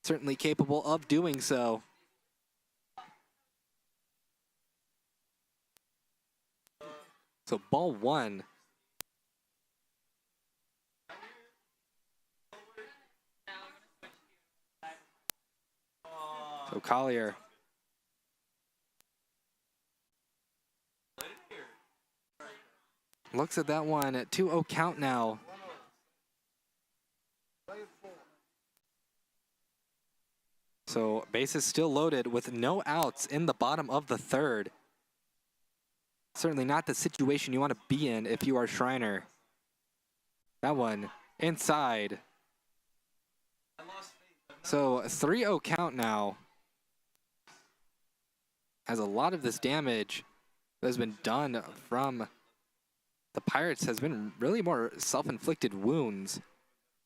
Certainly capable of doing so. So ball one. So Collier Looks at that one at 2-0 count now. So bases still loaded with no outs in the bottom of the third. Certainly not the situation you want to be in if you are Schreiner. That one inside. So 3-0 count now. As a lot of this damage that has been done from the Pirates has been really more self-inflicted wounds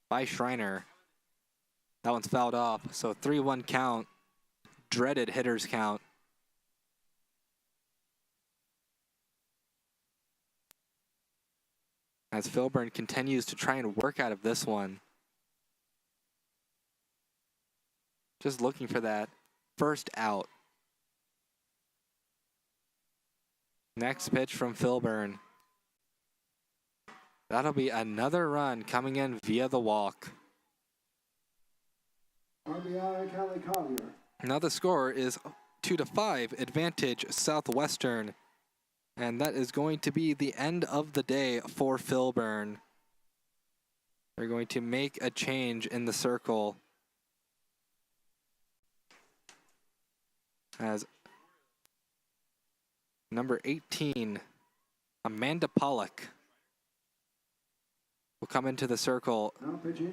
by Schreiner. That one's fouled off, so 3-1 count. Dreaded hitters count. As Filburn continues to try and work out of this one. Just looking for that first out. Next pitch from Filburn. That'll be another run coming in via the walk. RBI, Kelly Collier. Now the score is 2-5, advantage Southwestern. And that is going to be the end of the day for Filburn. They're going to make a change in the circle. As number 18, Amanda Pollock, will come into the circle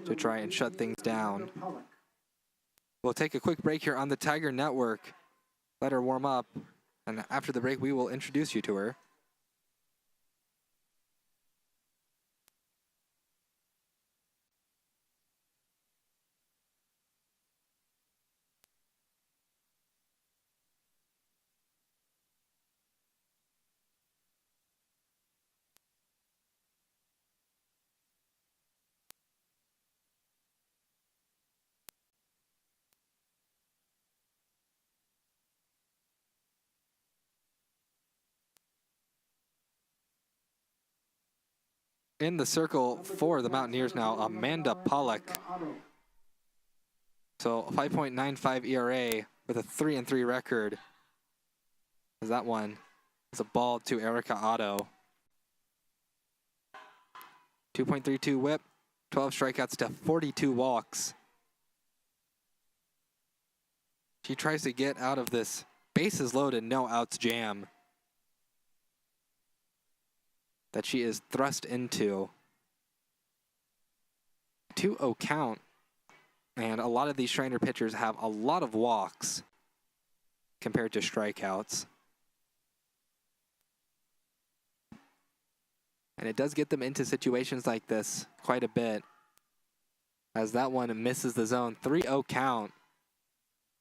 to try and shut things down. We'll take a quick break here on the Tiger Network. Let her warm up, and after the break, we will introduce you to her. In the circle for the Mountaineers now, Amanda Pollock. So 5.95 ERA with a 3-3 record. As that one is a ball to Erica Otto. 2.32 whip, 12 strikeouts to 42 walks. She tries to get out of this bases loaded, no outs jam that she is thrust into. 2-0 count. And a lot of these Schreiner pitchers have a lot of walks compared to strikeouts. And it does get them into situations like this quite a bit. As that one misses the zone. 3-0 count.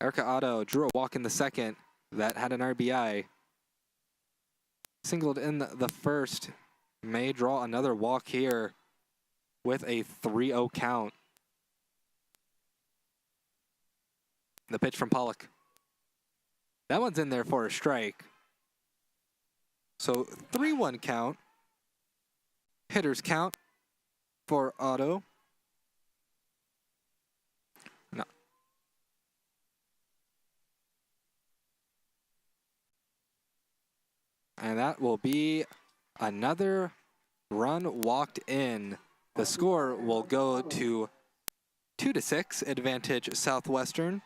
Erica Otto drew a walk in the second. That had an RBI. Singled in the first. May draw another walk here with a 3-0 count. The pitch from Pollock. That one's in there for a strike. So 3-1 count. Hitters count for Otto. No. And that will be another run walked in. The score will go to 2-6, advantage Southwestern.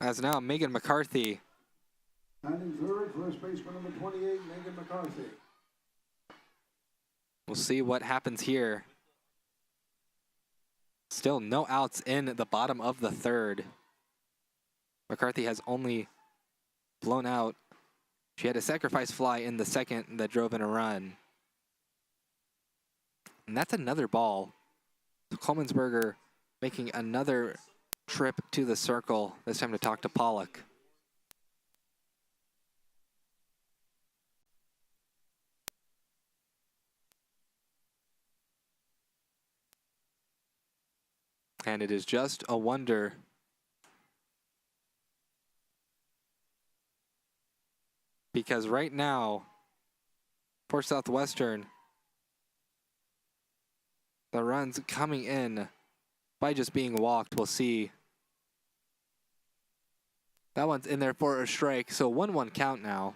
As now Megan McCarthy. Standing third, first baseman number 28, Megan McCarthy. We'll see what happens here. Still no outs in the bottom of the third. McCarthy has only blown out. She had a sacrifice fly in the second that drove in a run. And that's another ball. So Coleman'sberger making another trip to the circle, this time to talk to Pollock. And it is just a wonder because right now for Southwestern, the runs coming in by just being walked. We'll see. That one's in there for a strike, so 1-1 count now.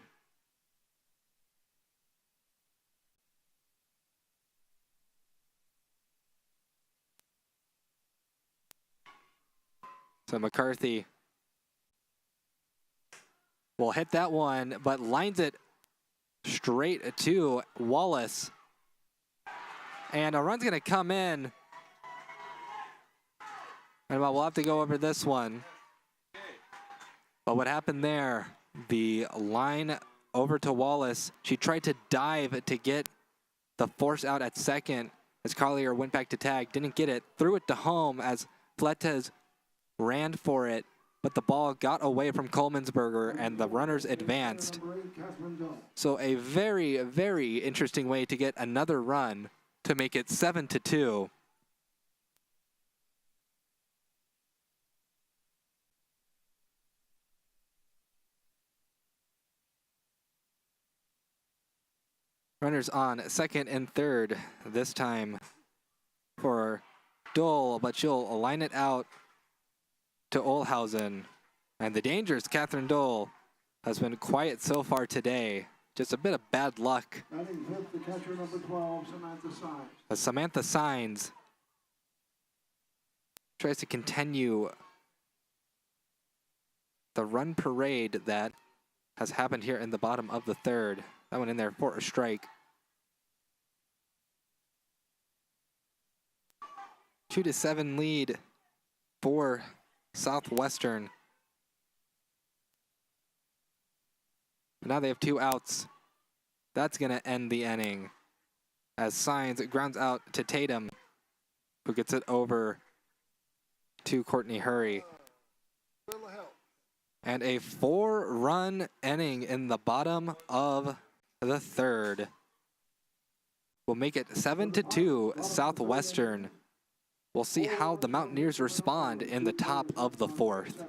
So McCarthy will hit that one, but lines it straight to Wallace. And a run's gonna come in. And we'll have to go over this one. But what happened there, the line over to Wallace. She tried to dive to get the force out at second as Collier went back to tag, didn't get it, threw it to home as Fletes ran for it, but the ball got away from Coleman'sberger and the runners advanced. So a very, very interesting way to get another run to make it 7-2. Runners on second and third this time for Dole, but she'll line it out to Olhausen. And the dangerous Catherine Dole has been quiet so far today. Just a bit of bad luck. Batting fifth, the catcher, number 12, Samantha Sines. As Samantha Sines tries to continue the run parade that has happened here in the bottom of the third. That one in there for a strike. 2-7 lead for Southwestern. Now they have 2 outs. That's going to end the inning as Sines grounds out to Tatum, who gets it over to Courtney Hurry. And a 4-run inning in the bottom of the third will make it 7-2 Southwestern. We'll see how the Mountaineers respond in the top of the fourth.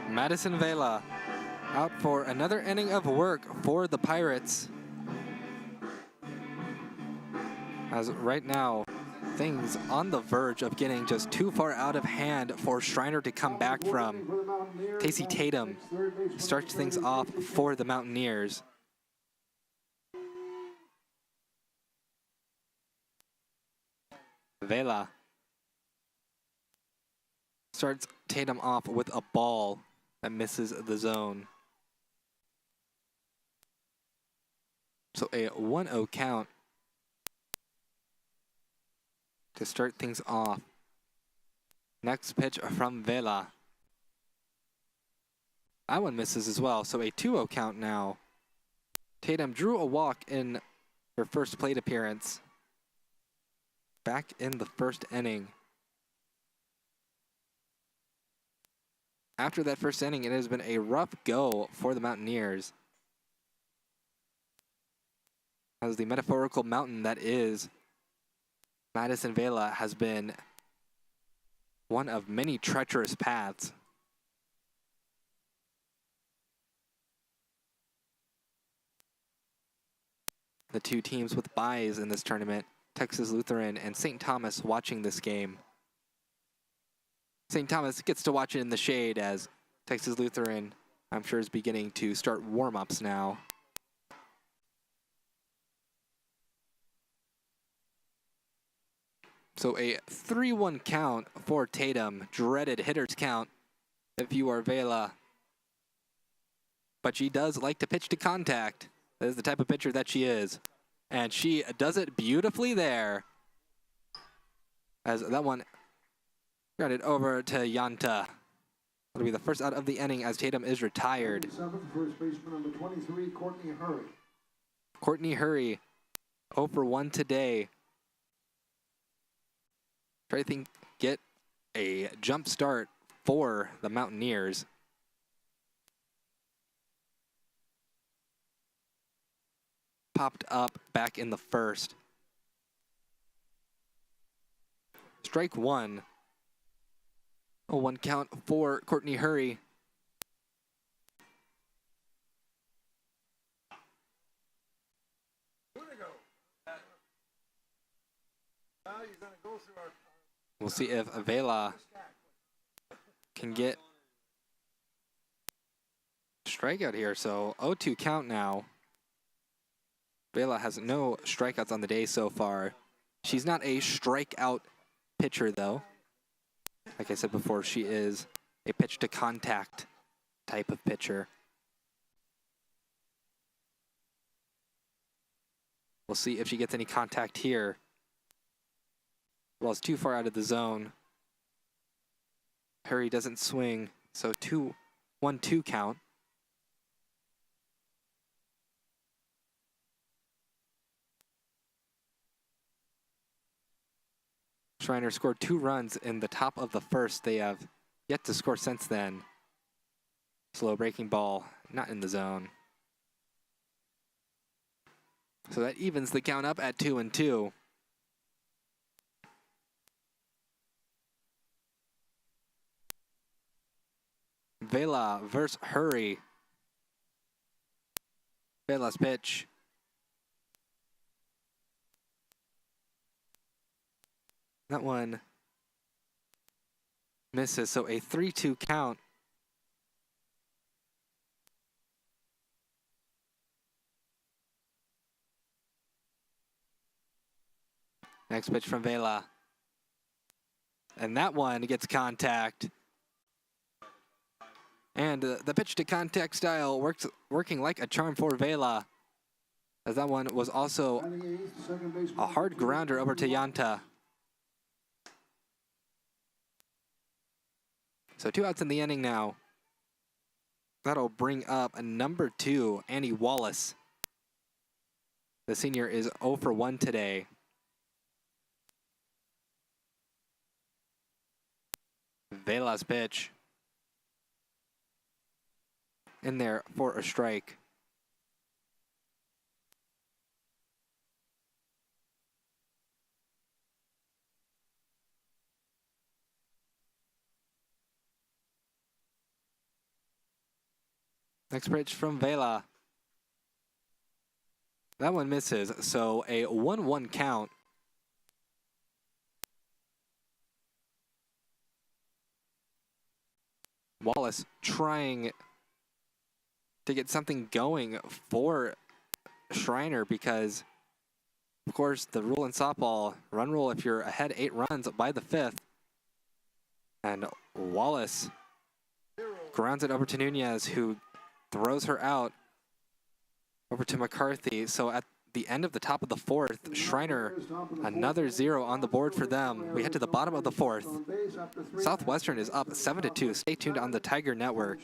Madison Vela out for another inning of work for the Pirates. As right now, things on the verge of getting just too far out of hand for Schreiner to come back from. Casey Tatum starts things off for the Mountaineers. Vela starts Tatum off with a ball that misses the zone. So a 1-0 count to start things off. Next pitch from Vela. That one misses as well, so a 2-0 count now. Tatum drew a walk in her first plate appearance back in the first inning. After that first inning, it has been a rough go for the Mountaineers, as the metaphorical mountain that is Madison Vela has been one of many treacherous paths. The 2 teams with byes in this tournament, Texas Lutheran and St. Thomas, watching this game. St. Thomas gets to watch it in the shade as Texas Lutheran, I'm sure, is beginning to start warm-ups now. So a 3-1 count for Tatum. Dreaded hitter's count if you are Vela. But she does like to pitch to contact. That is the type of pitcher that she is. And she does it beautifully there. As that one grounded over to Yanta. It'll be the first out of the inning as Tatum is retired. Seventh, first baseman number 23, Courtney Hurry. Courtney Hurry, 0 for 1 today. Try to get a jump start for the Mountaineers. Popped up back in the first. Strike one. A 1 count for Courtney Hurry. We'll see if Vela can get strikeout here. So 0-2 count now. Vela has no strikeouts on the day so far. She's not a strikeout pitcher though. Like I said before, she is a pitch to contact type of pitcher. We'll see if she gets any contact here. Ball's too far out of the zone. Hurry doesn't swing, so 1-2 count. Schreiner scored 2 runs in the top of the first. They have yet to score since then. Slow breaking ball, not in the zone. So that evens the count up at 2-2. Vela versus Hurry. Vela's pitch. That one misses, so a 3-2 count. Next pitch from Vela. And that one gets contact. And the pitch to contact style working like a charm for Vela. As that one was also a hard grounder over to Yanta. So 2 outs in the inning now. That'll bring up a number 2, Annie Wallace. The senior is 0 for 1 today. Vela's pitch. In there for a strike. Next pitch from Vela. That one misses, so a 1-1 count. Wallace trying to get something going for Schreiner because, of course, the rule in softball, run rule if you're ahead 8 runs by the 5th. And Wallace grounds it over to Nunez, who throws her out over to McCarthy. So at the end of the top of the 4th, Schreiner, another 0 on the board for them. We head to the bottom of the 4th. Southwestern is up 7-2. Stay tuned on the Tiger Network.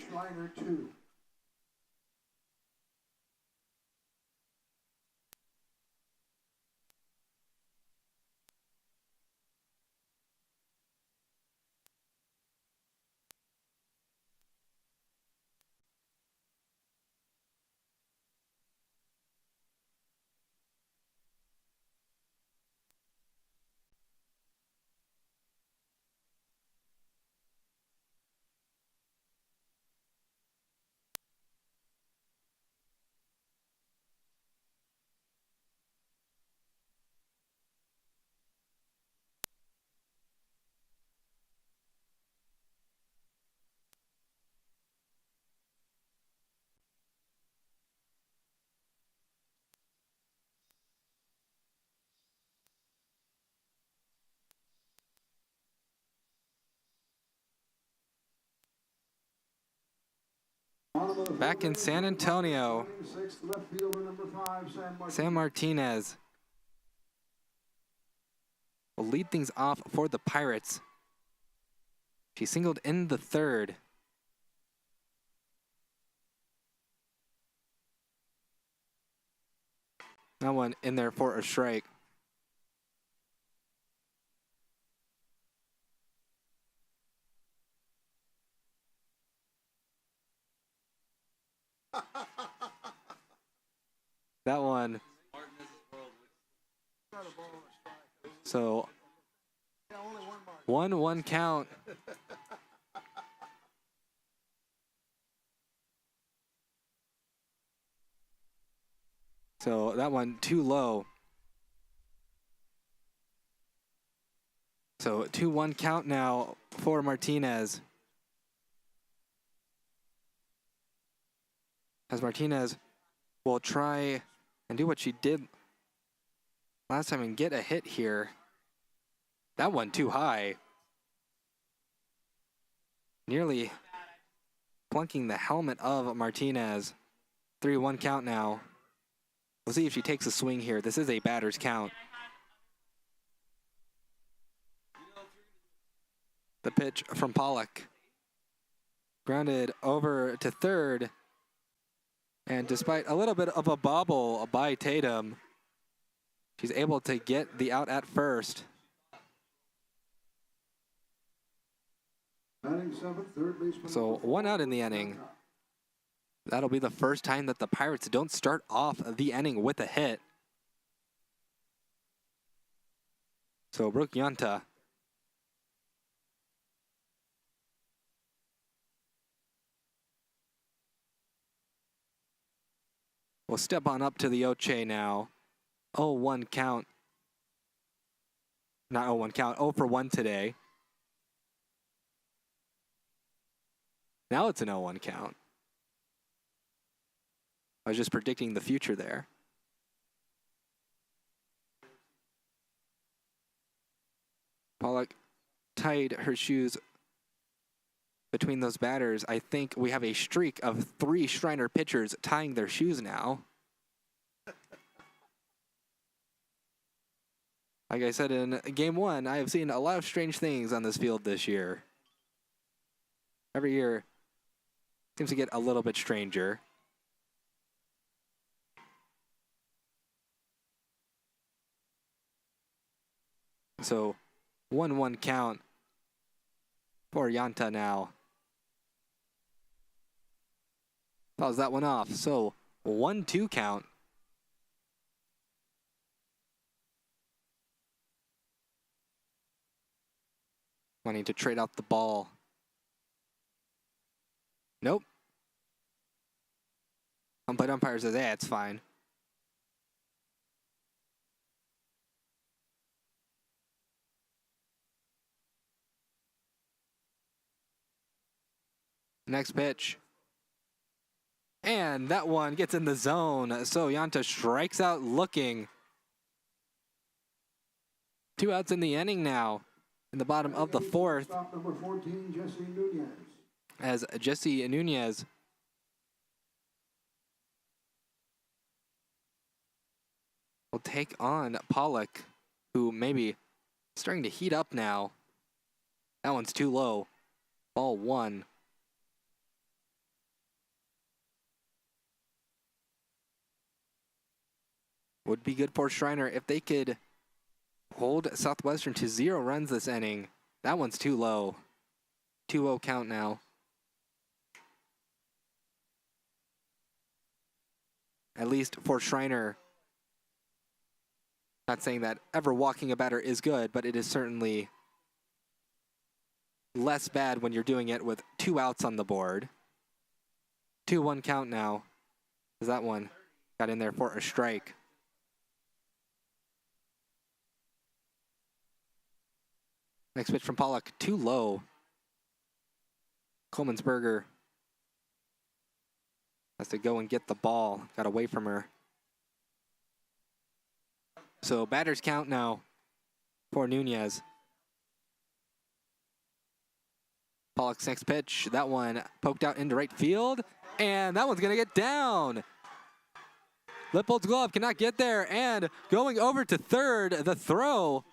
Back in San Antonio, Left fielder number 5, Sam Martinez will lead things off for the Pirates. She singled in the third. That one in there for a strike. That one. So 1-1 count. So that one too low. So 2-1 count now for Martinez. As Martinez will try and do what she did last time and get a hit here. That one too high. Nearly plunking the helmet of Martinez. 3-1 count now. We'll see if she takes a swing here. This is a batter's count. The pitch from Pollock. Grounded over to third. And despite a little bit of a bobble by Tatum, she's able to get the out at first. So 1 out in the inning. That'll be the first time that the Pirates don't start off the inning with a hit. So Brooke Yanta will step on up to the Oche now. 0-1 count. Not 0-1 count, 0 for 1 today. Now it's an 0-1 count. I was just predicting the future there. Pollock tied her shoes between those batters. I think we have a streak of 3 Schreiner pitchers tying their shoes now. Like I said in game 1, I have seen a lot of strange things on this field this year. Every year seems to get a little bit stranger. So 1-1 count for Yanta now. Fouls that one off. So 1-2 count. Wanting to trade out the ball. Nope. But umpire says, yeah, it's fine. Next pitch. And that one gets in the zone. So Yanta strikes out looking. 2 outs in the inning now. In the bottom of the 4th. Stop number 14, Jesse Nunez. As Jesse Nunez will take on Pollock, who maybe starting to heat up now. That one's too low. Ball 1. Would be good for Schreiner if they could hold Southwestern to 0 runs this inning. That one's too low. 2-0 count now. At least for Schreiner. Not saying that ever walking a batter is good, but it is certainly less bad when you're doing it with 2 outs on the board. 2-1 count now. As that one got in there for a strike. Next pitch from Pollock, too low. Coleman'sberger has to go and get the ball. Got away from her. So batters count now for Nunez. Pollock's next pitch, that one poked out into right field. And that one's going to get down. Lippold's glove cannot get there. And going over to third, the throw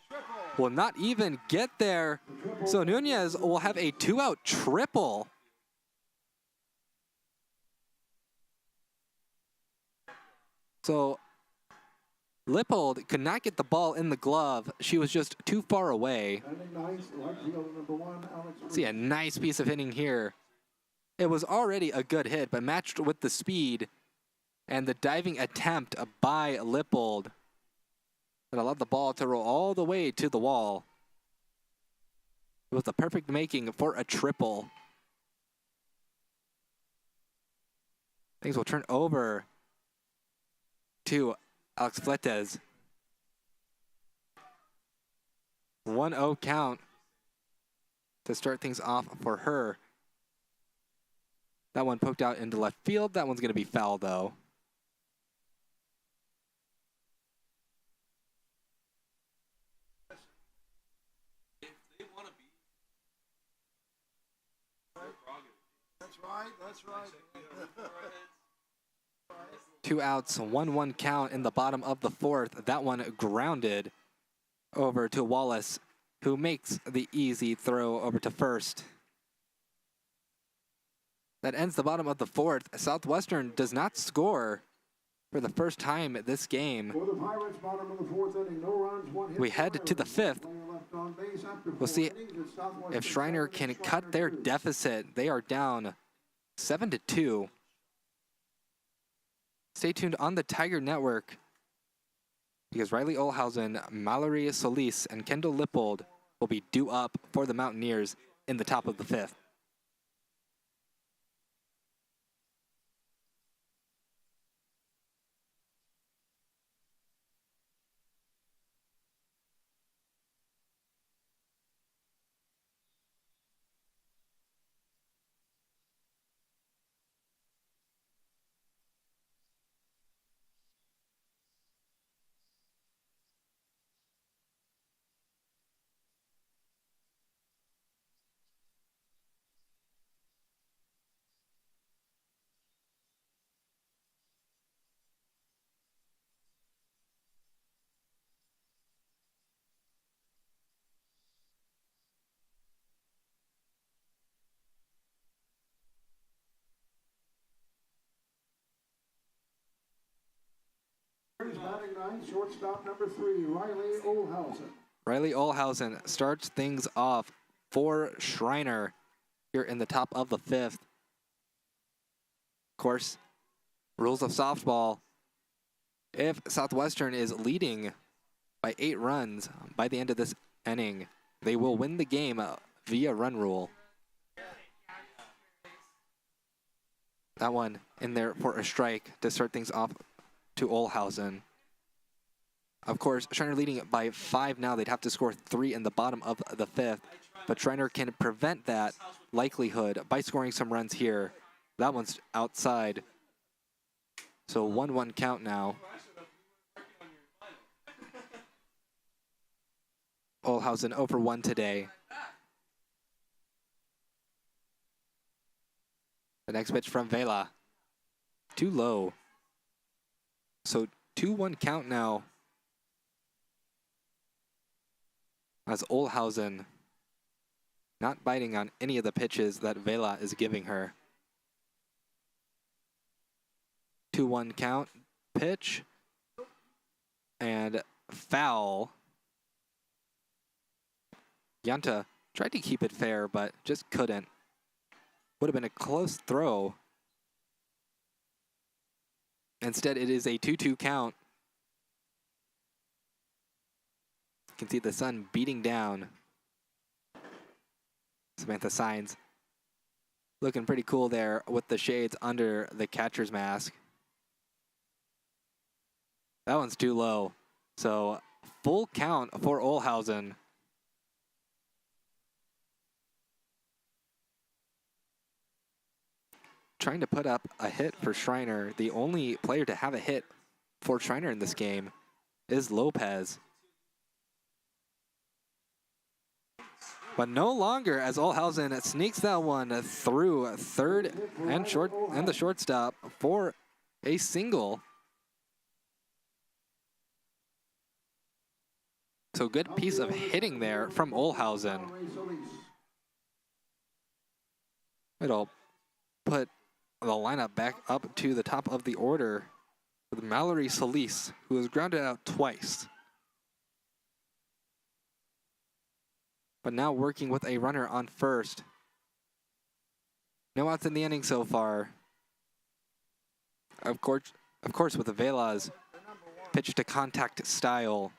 will not even get there. So Nunez will have a 2-out triple. So Lippold could not get the ball in the glove. She was just too far away. See a nice piece of hitting here. It was already a good hit, but matched with the speed and the diving attempt by Lippold that allowed the ball to roll all the way to the wall. It was the perfect making for a triple. Things will turn over to Alex Fletes. 1-0 count to start things off for her. That one poked out into left field. That one's going to be foul, though. That's right. 2 outs, 1-1 count in the bottom of the fourth. That one grounded over to Wallace, who makes the easy throw over to first. That ends the bottom of the fourth. Southwestern does not score for the first time this game. For the Pirates, bottom of the fourth inning, no runs, 1 hit. We head to the fifth. We'll see if Schreiner can cut their deficit. They are down 7-2. Stay tuned on the Tiger Network because Riley Olhausen, Mallory Solis, and Kendall Lippold will be due up for the Mountaineers in the top of the fifth. Batting ninth, shortstop number 3, Riley Olhausen. Riley Olhausen starts things off for Schreiner here in the top of the fifth. Of course, rules of softball. If Southwestern is leading by 8 runs by the end of this inning, they will win the game via run rule. That one in there for a strike to start things off to Olhausen. Of course, Schreiner leading by 5 now. They'd have to score 3 in the bottom of the fifth, but Schreiner can prevent that likelihood by scoring some runs here. That one's outside. So 1-1 count now. Olhausen 0 for 1 today. The next pitch from Vela. Too low. So 2-1 count now. As Olhausen not biting on any of the pitches that Vela is giving her. 2-1 count, pitch, and foul. Yanta tried to keep it fair, but just couldn't. Would have been a close throw. Instead, it is a 2-2 count. You can see the sun beating down. Samantha Signs looking pretty cool there with the shades under the catcher's mask. That one's too low. So full count for Olhausen. Trying to put up a hit for Schreiner. The only player to have a hit for Schreiner in this game is Lopez. But no longer, as Olhausen sneaks that one through third and the shortstop for a single. So good piece of hitting there from Olhausen. It'll put the lineup back up to the top of the order with Mallory Solis, who was grounded out twice. But now working with a runner on first. No outs in the inning so far. Of course with Vela's pitch to contact style,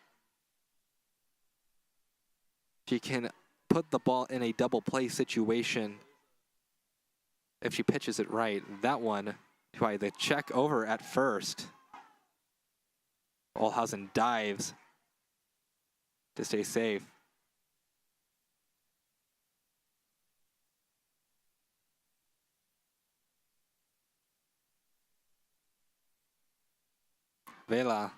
she can put the ball in a double play situation if she pitches it right. That one, by the check over at first. Olhausen dives to stay safe. Vela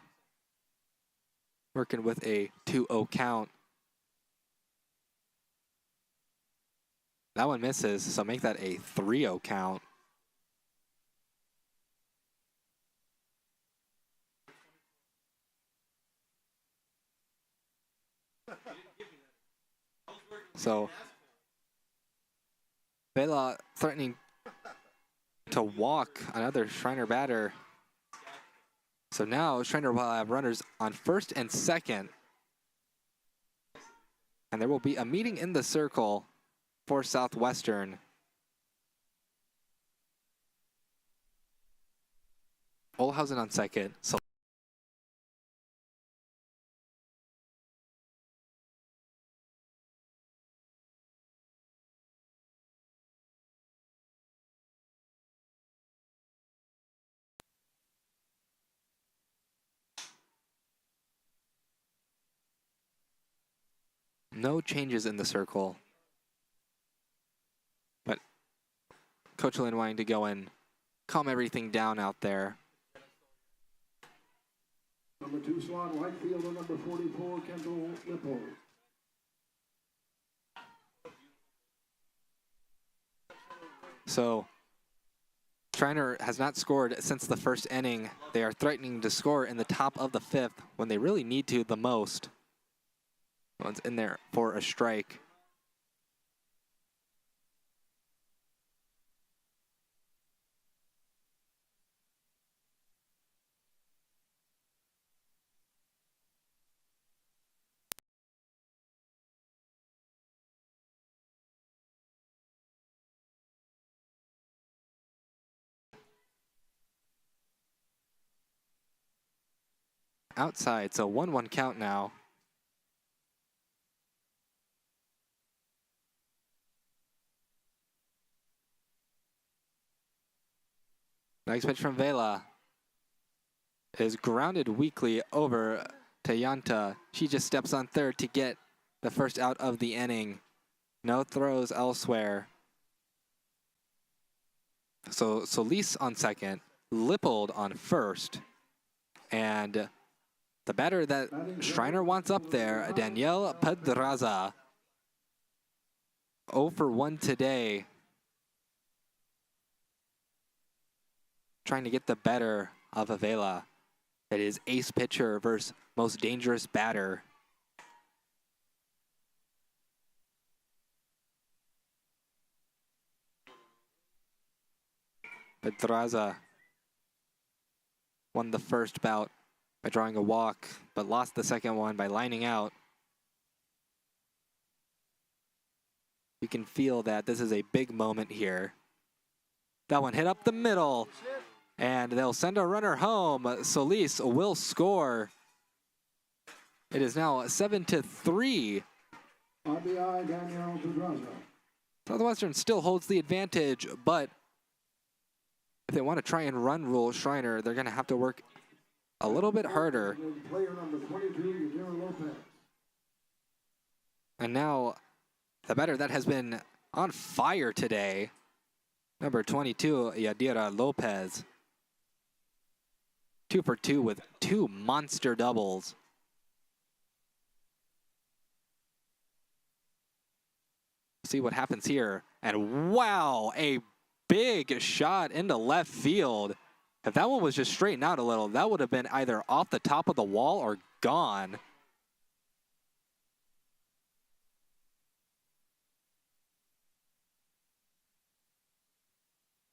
working with a 2-0 count. That one misses, so make that a 3-0 count. So Vela threatening to walk another Schreiner batter. So now Schreiner will have runners on first and second. And there will be a meeting in the circle for Southwestern. Olhausen on second. So no changes in the circle. But Coach Lynn wanting to go and calm everything down out there. Number 2 slot, right fielder, number 44, Kendall Lippold. So Schreiner has not scored since the first inning. They are threatening to score in the top of the 5th when they really need to the most. One's in there for a strike. Outside, so 1-1 count now. Next pitch from Vela is grounded weakly over to Yanta. She just steps on third to get the first out of the inning. No throws elsewhere. So Solis on second, Lippold on first, and the batter that Schreiner wants up there, Danielle Pedraza. 0 for 1 today. Trying to get the better of Vela. That is ace pitcher versus most dangerous batter. Pedraza won the first bout by drawing a walk, but lost the second one by lining out. You can feel that this is a big moment here. That one hit up the middle, and they'll send a runner home. Solis will score. It is now 7-3. RBI, Danielle Pedraza. Southwestern still holds the advantage, but if they want to try and run rule Schreiner, they're going to have to work a little bit harder. Player number 22, Yadira Lopez. And now the batter that has been on fire today, number 22, Yadira Lopez. 2 for 2 with 2 monster doubles. see what happens here. And wow, a big shot into left field. If that one was just straightened out a little, that would have been either off the top of the wall or gone.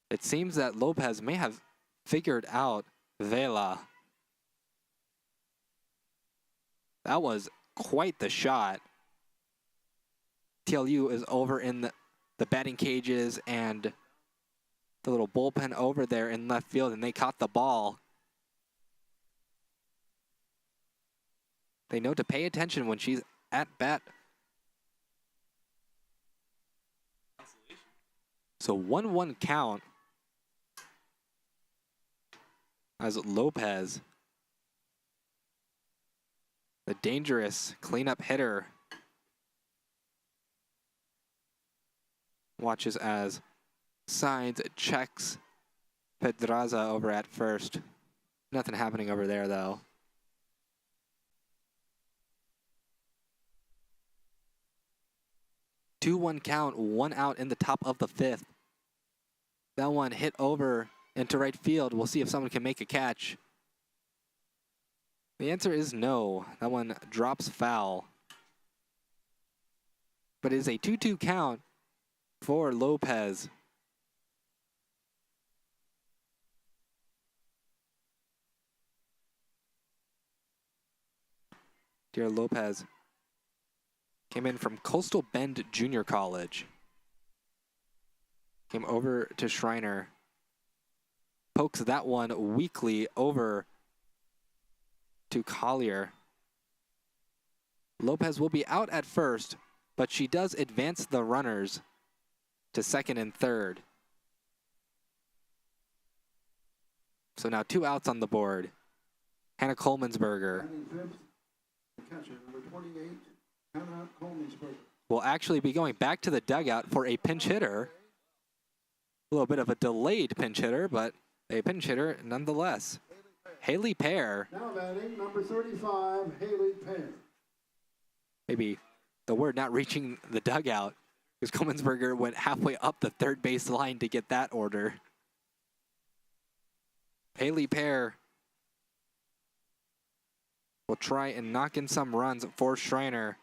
It seems that Lopez may have figured out Vela. That was quite the shot. TLU is over in the batting cages and the little bullpen over there in left field, and they caught the ball. They know to pay attention when she's at bat. So 1-1 count as Lopez, the dangerous cleanup hitter, watches as Signs checks Pedraza over at first. Nothing happening over there, though. Two-one count, one out in the top of the fifth. That one hit over into right field. We'll see if someone can make a catch. The answer is no. That one drops foul. But it is a 2-2 count for Lopez. Dear Lopez came in from Coastal Bend Junior College. Came over to Schreiner. Pokes that one weakly over to Collier. Lopez will be out at first, but she does advance the runners to second and third. So now 2 outs on the board. Hannah Coleman'sberger Catcher, number 28, Hannah Coleman'sberger. will actually be going back to the dugout for a pinch hitter. A little bit of a delayed pinch hitter, but a pinch hitter nonetheless. Haley Pear. Now batting, number 35, Haley Pear. Maybe the word not reaching the dugout, because Coleman'sberger went halfway up the third base line to get that order. Haley Pear will try and knock in some runs for Schreiner.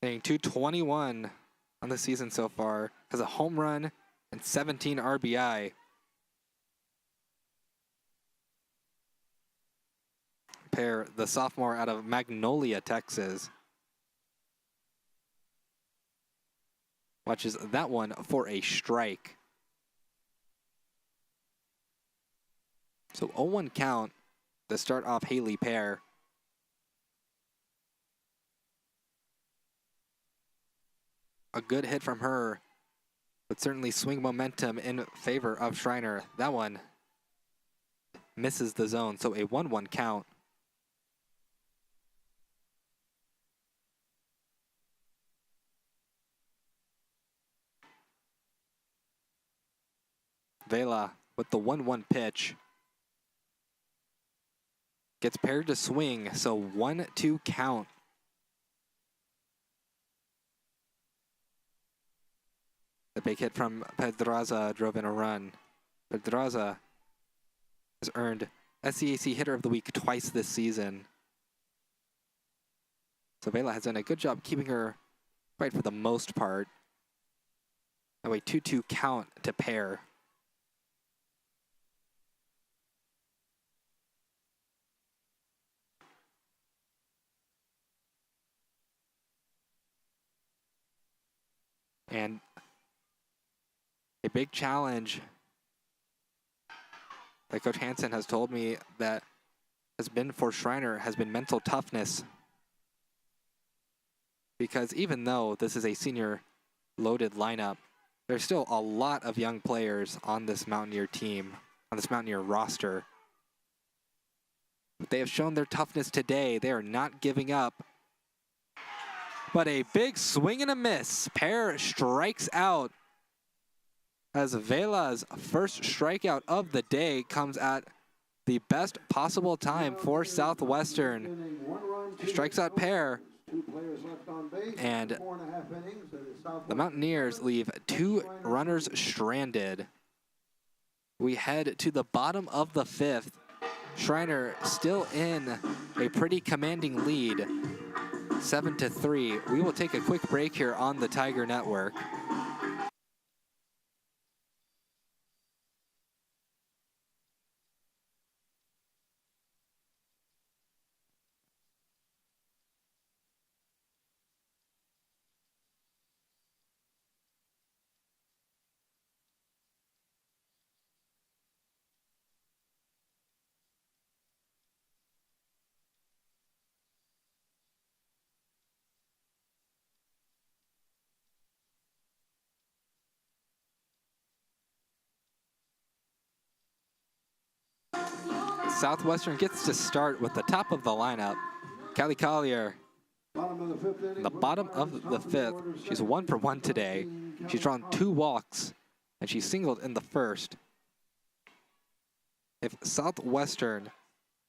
Hitting .221 on the season so far. Has a home run and 17 RBI. Pear, the sophomore out of Magnolia, Texas. Watches that one for a strike. So 0-1 count to start off Haley Pear. A good hit from her would certainly swing momentum in favor of Schreiner. That one misses the zone, so a 1-1 count. Vela with the 1-1 pitch. Gets paired to swing, so 1-2 count. The big hit from Pedraza drove in a run. Pedraza has earned SCAC Hitter of the Week twice this season. So Vela has done a good job keeping her right for the most part. That way 2-2 count to Pear. And a big challenge that Coach Hansen has told me that has been for Schreiner has been mental toughness. Because even though this is a senior loaded lineup, there's still a lot of young players on this Mountaineer team, on this Mountaineer roster. But they have shown their toughness today. They are not giving up. But a big swing and a miss. Pear strikes out as Vela's first strikeout of the day comes at the best possible time for Southwestern. Strikes out Pear 2 players left on base. And 4.5 innings. the Mountaineers leave 2 runners stranded. We head to the bottom of the 5th. Schreiner still in a pretty commanding lead, 7-3. We will take a quick break here on the Tiger Network. Southwestern gets to start with the top of the lineup. Callie Collier, the bottom of the 5th. She's 1 for 1 today. She's drawn 2 walks, and she singled in the first. If Southwestern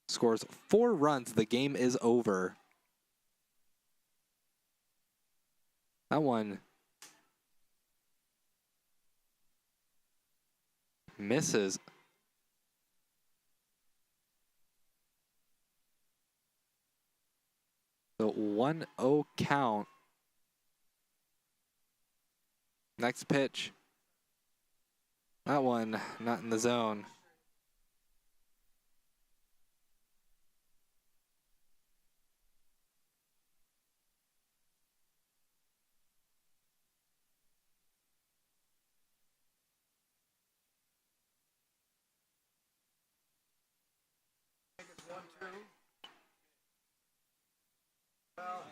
scores 4 runs, the game is over. That one misses. So 1-0 count. Next pitch. That one not in the zone.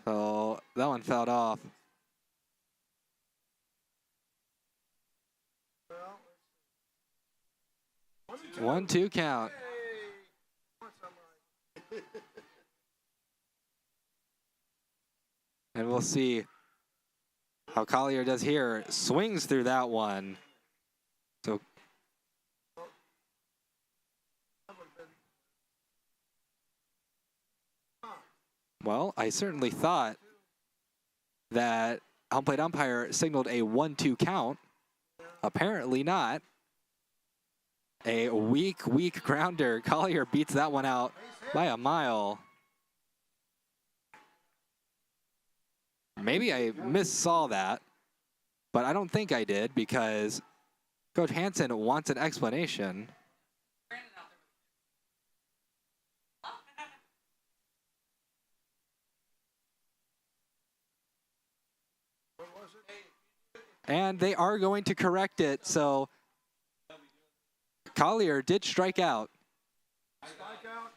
So that one fouled off. One, 2 count. And we'll see how Collier does here. Swings through that one. So well, I certainly thought that home plate umpire signaled a 1-2 count. Apparently not. A weak grounder. Collier beats that one out by a mile. Maybe I missaw that, but I don't think I did because Coach Hansen wants an explanation. And they are going to correct it, so Collier did strike out. Strikeout.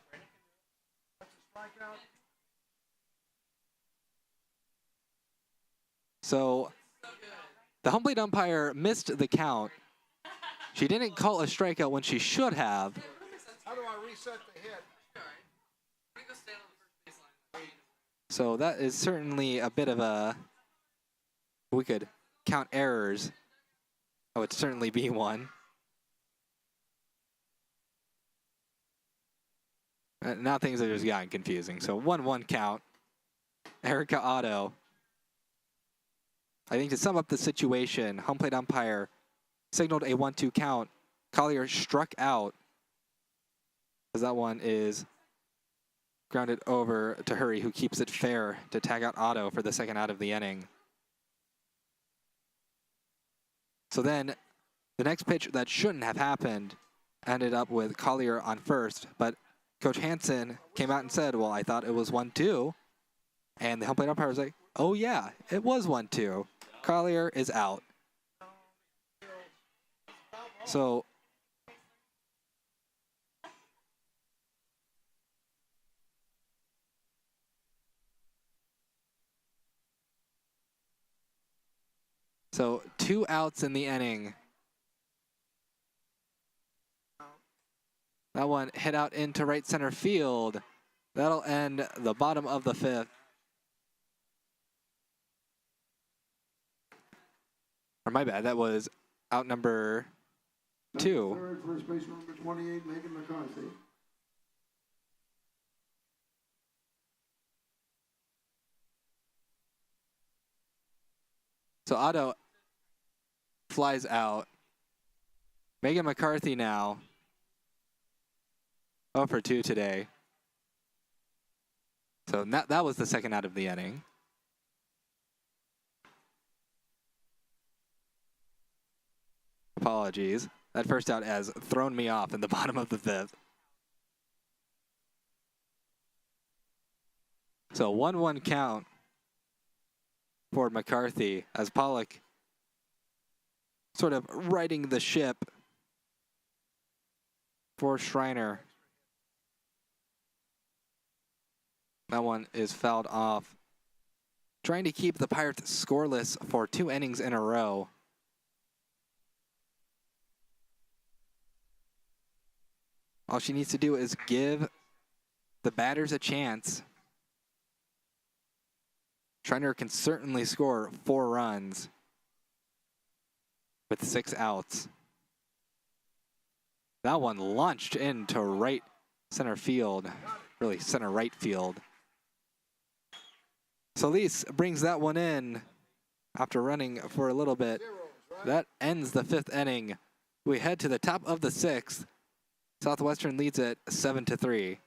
That's a strikeout. So the home plate umpire missed the count. She didn't call a strikeout when she should have. How do I reset the hit? So that is certainly a bit of a, we could count errors. That would certainly be one. Now things are just gotten confusing. So 1-1 count. Erica Otto. I think to sum up the situation, home plate umpire signaled a 1-2 count. Collier struck out, because that one is grounded over to Hurry, who keeps it fair to tag out Otto for the second out of the inning. So then the next pitch that shouldn't have happened ended up with Collier on first, but Coach Hansen came out and said, well, I thought it was 1-2. And the home plate umpire was like, oh yeah, it was 1-2. Collier is out. So So 2 outs in the inning. That one hit out into right center field. That'll end the bottom of the 5th. Or my bad, that was out number 2. Third, first base number 28, Megan McCarthy. So Otto flies out. Megan McCarthy now 0 for 2 today. So that was the second out of the inning. Apologies. That first out has thrown me off in the bottom of the fifth. So 1-1 count for McCarthy as Pollock sort of righting the ship for Schreiner. That one is fouled off. Trying to keep the Pirates scoreless for 2 innings in a row. All she needs to do is give the batters a chance. Schreiner can certainly score 4 runs with 6 outs. That one launched into right center field, really center right field. Solis brings that one in after running for a little bit. That ends the 5th inning. We head to the top of the 6th. Southwestern leads it 7-3.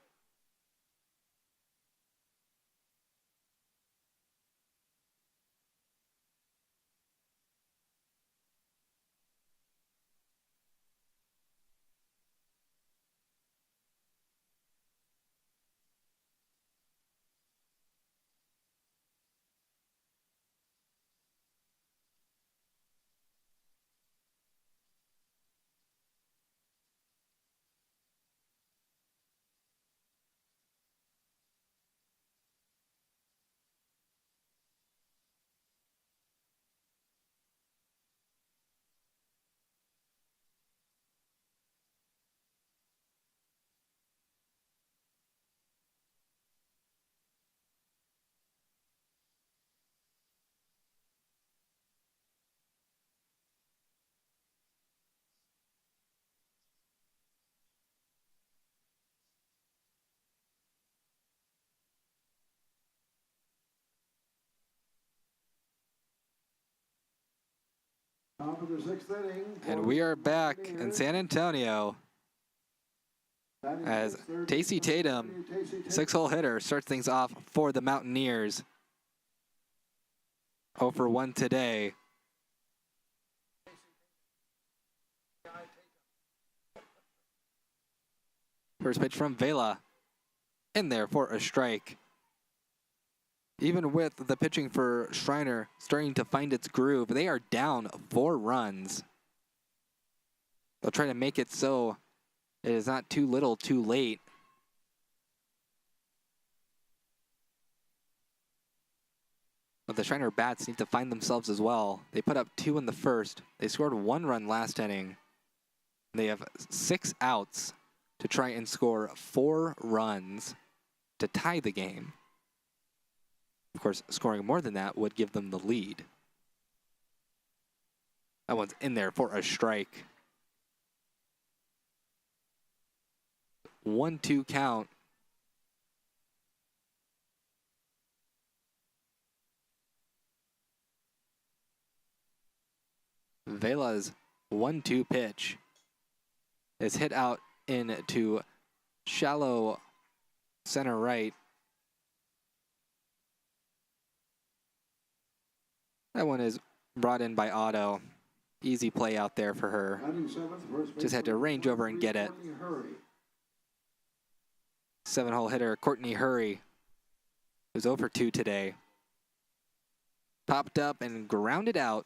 Top of the 6th inning. And we are back in San Antonio as Tacey Tatum, 6-hole hitter, starts things off for the Mountaineers. 0 for 1 today. First pitch from Vela. In there for a strike. Even with the pitching for Schreiner starting to find its groove, they are down 4 runs. They'll try to make it so it is not too little, too late. But the Schreiner bats need to find themselves as well. They put up 2 in the first. They scored 1 run last inning. They have 6 outs to try and score 4 runs to tie the game. Of course, scoring more than that would give them the lead. That one's in there for a strike. 1-2 count. Vela's 1-2 pitch is hit out into shallow center right. That one is brought in by Otto. Easy play out there for her. Just had to range over and get it. 7-hole hitter Courtney Hurry, who's 0 for 2 today. Popped up and grounded out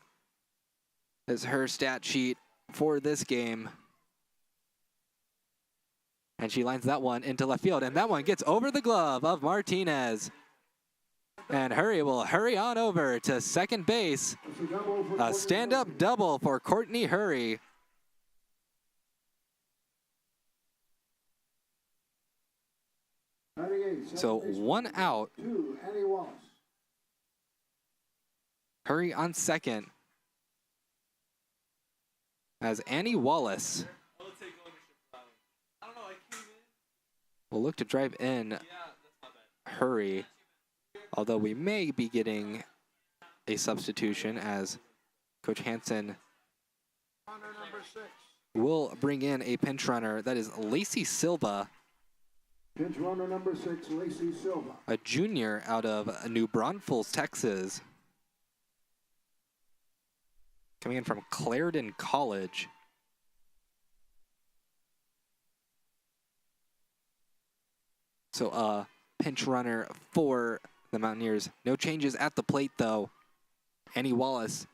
is her stat sheet for this game. And she lines that one into left field, and that one gets over the glove of Martinez. And Hurry will hurry on over to second base. A stand-up double for Courtney Hurry. So 1 out. Hurry on second. As Annie Wallace will look to drive in Hurry. Although we may be getting a substitution as Coach Hansen Runner number 6. will bring in a pinch runner. That is Lacey Silva, Pinch runner number 6, Lacey Silva. a junior out of New Braunfels, Texas. Coming in from Clarendon College. So pinch runner for the Mountaineers. No changes at the plate, though. Annie Wallace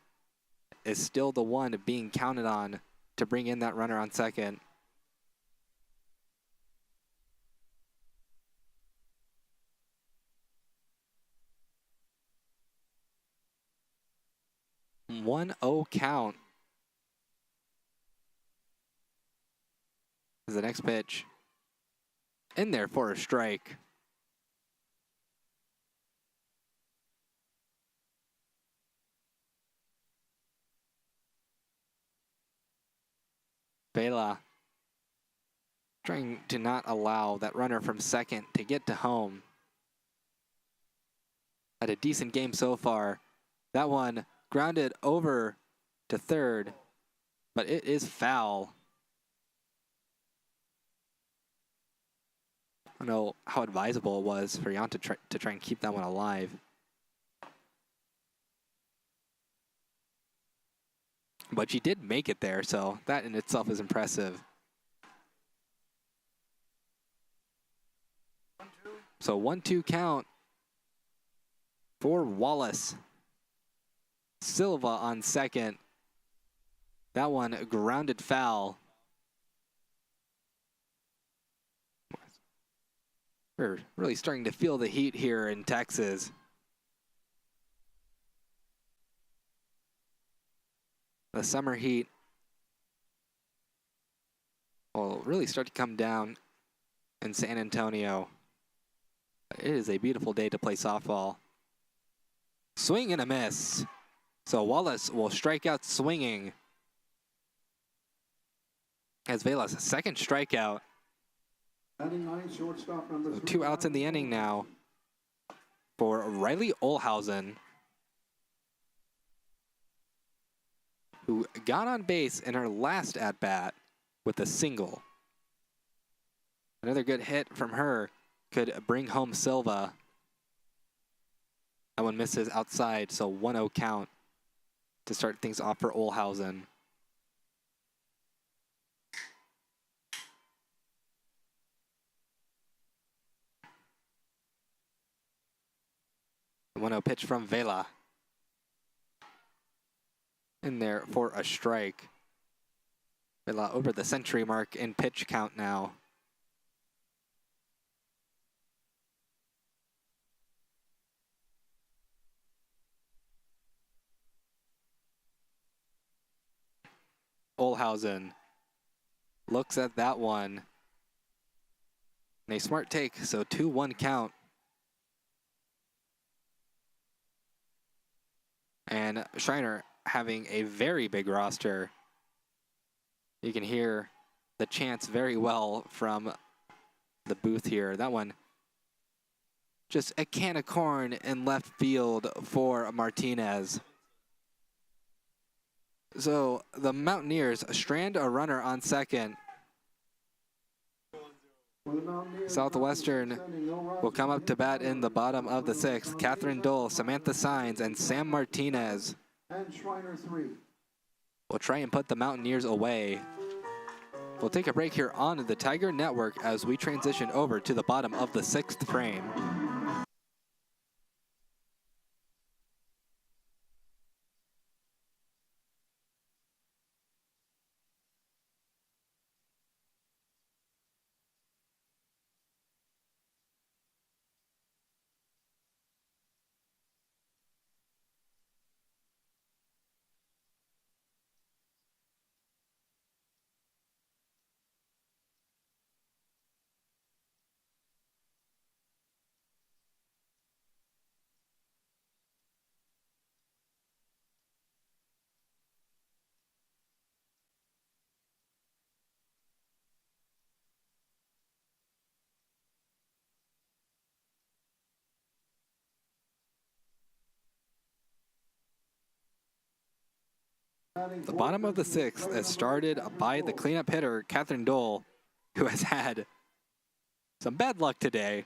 is still the one being counted on to bring in that runner on second. One 0 count is the next pitch. In there for a strike. Vela trying to not allow that runner from second to get to home. Had a decent game so far. That one grounded over to third, but it is foul. I don't know how advisable it was for Jan to try and keep that one alive. But she did make it there, so that in itself is impressive. 1-2. So 1-2 count for Wallace. Silva on second. That one grounded foul. We're really starting to feel the heat here in Texas. The summer heat will really start to come down in San Antonio. It is a beautiful day to play softball. Swing and a miss. So Wallace will strike out swinging. As Vela's second strikeout. Batting 9, shortstop number So 3. 2 outs in the inning now for Riley Olhausen, who got on base in her last at-bat with a single. Another good hit from her could bring home Silva. That one misses outside, so 1-0 count to start things off for Olhausen. The 1-0 pitch from Vela. In there for a strike. Vela over the century mark in pitch count now. Olhausen looks at that one. And a smart take, so 2-1 count. And Schreiner having a very big roster. You can hear the chants very well from the booth here. That one, just a can of corn in left field for Martinez. So the Mountaineers strand a runner on second. Southwestern will come up to bat in the bottom of the 6th. Catherine Dole, Samantha Sines, and Sam Martinez And Schreiner 3. will try and put the Mountaineers away. We'll take a break here on the Tiger Network as we transition over to the bottom of the 6th frame. The bottom of the sixth is started by the cleanup hitter, Catherine Dole, who has had some bad luck today.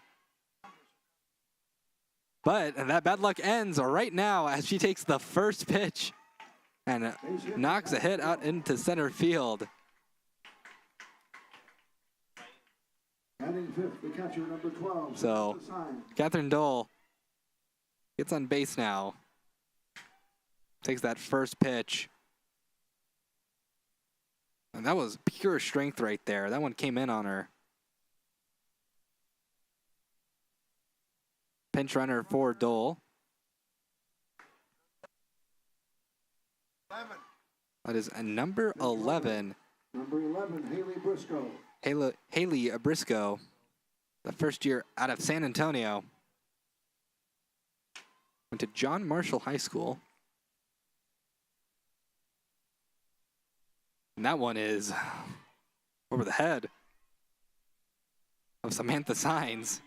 But that bad luck ends right now as she takes the first pitch and knocks a hit out into center field. Batting fifth, the catcher, number 12. So, Catherine Dole gets on base now. Takes that first pitch. And that was pure strength right there. That one came in on her. Pinch runner for Dole. That is a number 11. Number 11, Haley Briscoe. Haley Briscoe, the first year out of San Antonio. Went to John Marshall High School. And that one is over the head of Samantha Sines.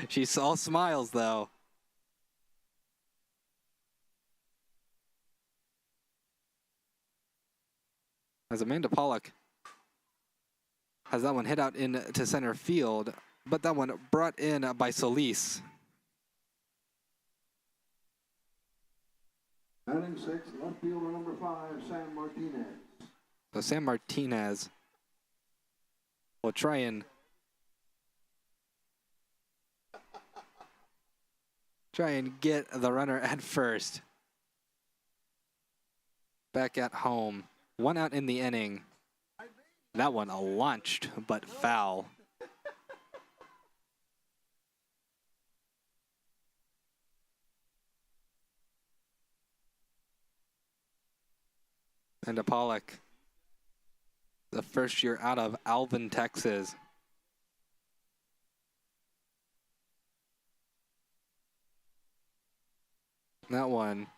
She's all smiles, though. As Amanda Pollock has that one hit out into center field, but that one brought in by Solis. Batting sixth, left fielder number 5, Sam Martinez. So Sam Martinez will try and get the runner at first. Back at home. One out in the inning. That one launched, but foul. And Pollock, the first year out of Alvin, Texas. That one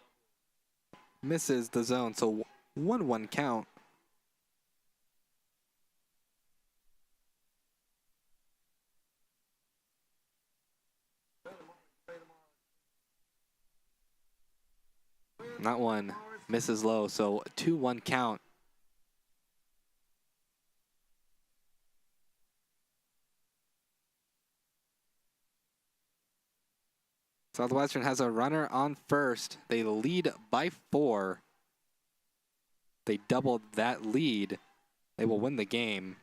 misses the zone, so 1-1 count. That one misses low, so 2-1 count. Southwestern has a runner on first. They lead by 4. They doubled that lead. They will win the game.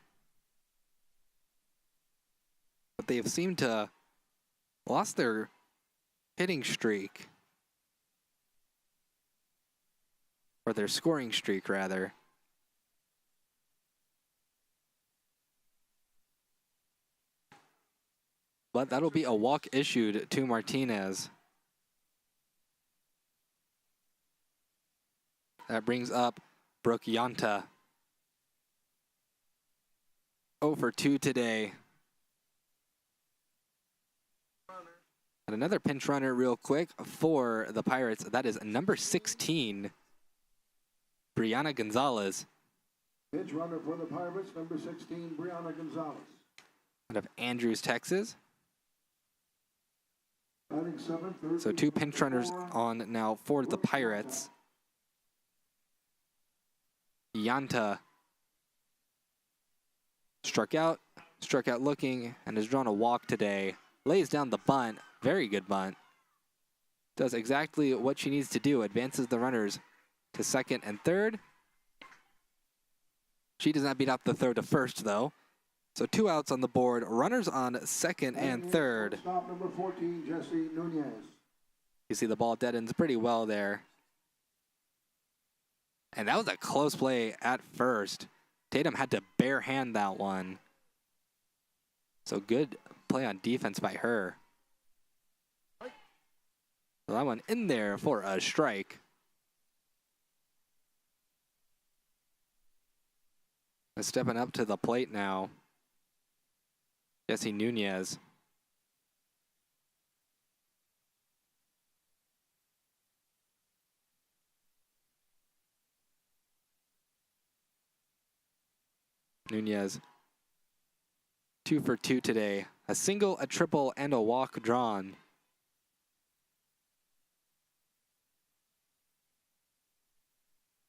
But they have seemed to lost their hitting streak. Or their scoring streak, rather. But that'll be a walk issued to Martinez. That brings up Brooke Yanta. 0 for 2 today. And another pinch runner real quick for the Pirates. That is number 16, Brianna Gonzalez. Pinch runner for the Pirates, number 16, Brianna Gonzalez. Out of Andrews, Texas. Batting seventh, So 2 pinch runners on now for the Pirates. Yanta struck out looking, and has drawn a walk today. Lays down the bunt, very good bunt. Does exactly what she needs to do, advances the runners to second and third. She does not beat out the throw to first, though. So 2 outs on the board, runners on second and third. Stop number 14, Jesse Nunez. You see the ball dead ends pretty well there. And that was a close play at first. Tatum had to bare hand that one. So good play on defense by her. So that one in there for a strike. And stepping up to the plate now, Jesse Nunez. Nunez, 2 for 2 today. A single, a triple, and a walk drawn.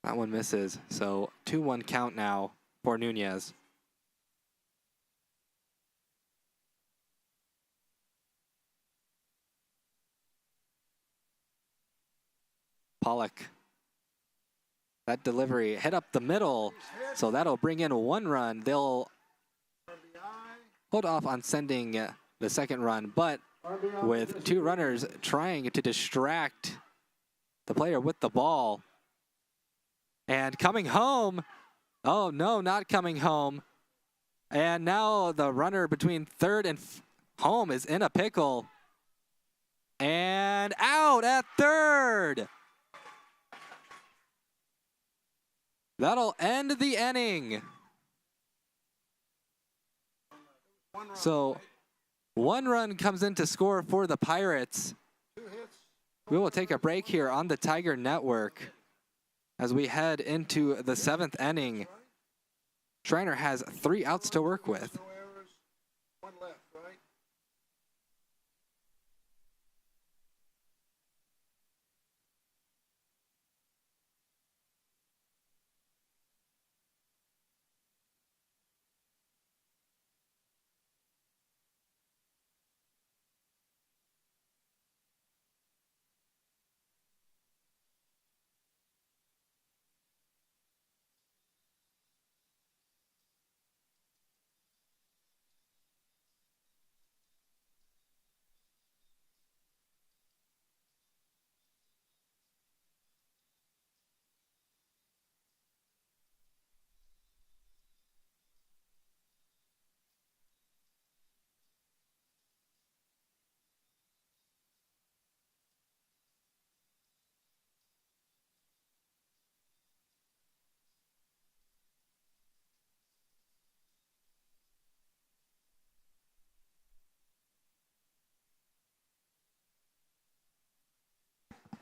That one misses. So 2-1 count now for Nunez. Pollock. That delivery hit up the middle, so that'll bring in 1 run. They'll hold off on sending the second run, but with 2 runners trying to distract the player with the ball. And coming home. Oh, no, not coming home. And now the runner between third and home is in a pickle. And out at third. That'll end the inning. So 1 run comes in to score for the Pirates. We will take a break here on the Tiger Network as we head into the 7th inning. Schreiner has 3 outs to work with.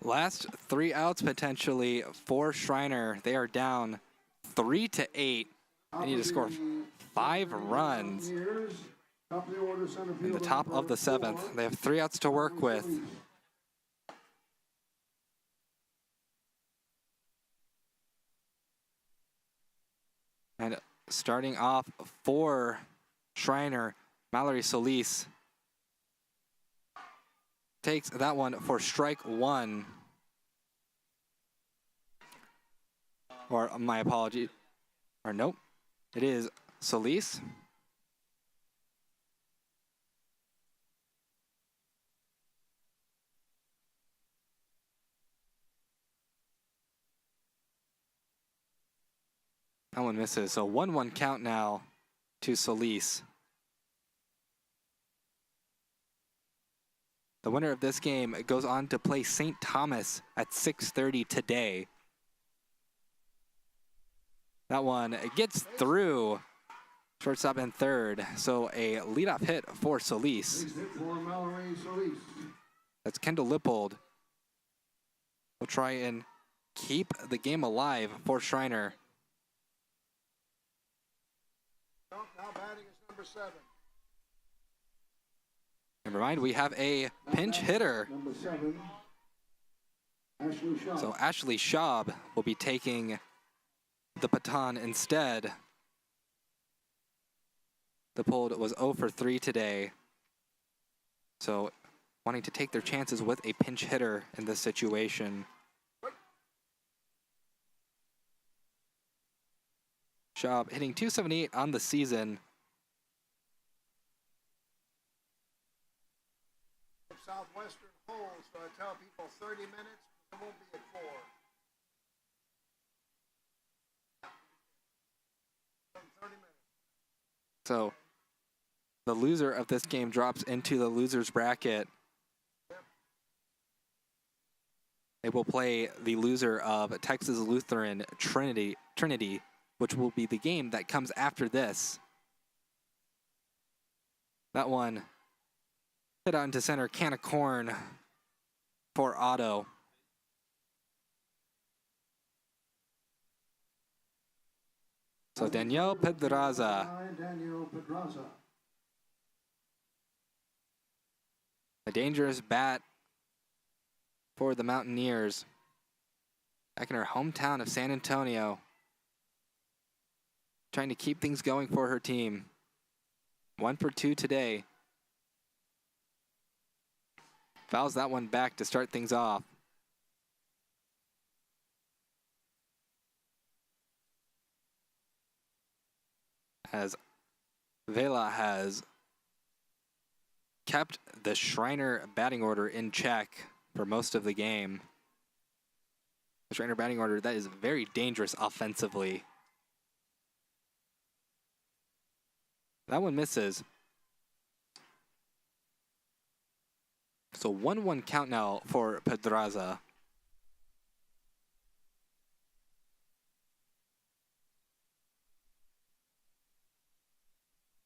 Last 3 outs potentially for Schreiner. They are down 3-8. They need to score 5 runs in the top of the 7th. They have 3 outs to work with. And starting off for Schreiner, Mallory Solis takes that one for strike 1. Or my apology. Or nope. It is Solis. That one misses. So 1-1 count now to Solis. The winner of this game goes on to play St. Thomas at 6:30 today. That one gets through shortstop and third. So a leadoff hit for Solis. That's Kendall Lippold. We'll try and keep the game alive for Schreiner. Now batting is number 7. Never mind, we have a pinch hitter. Number 7, Ashley Shaw. So Ashley Schaub will be taking the baton instead. Lippold was 0 for 3 today. So wanting to take their chances with a pinch hitter in this situation. Schaub hitting .278 on the season. Southwestern holds, so I tell people 30 minutes, it won't be at 4. 30 minutes. So the loser of this game drops into the loser's bracket. They will play the loser of Texas Lutheran Trinity, which will be the game that comes after this. That one hit out into center, can of corn for Otto. So Daniel Pedraza. A dangerous bat for the Mountaineers. back in her hometown of San Antonio, trying to keep things going for her team. 1 for 2 today. Fouls that one back to start things off. As Vela has kept the Schreiner batting order in check for most of the game. The Schreiner batting order, that is very dangerous offensively. That one misses. So 1-1 count now for Pedraza.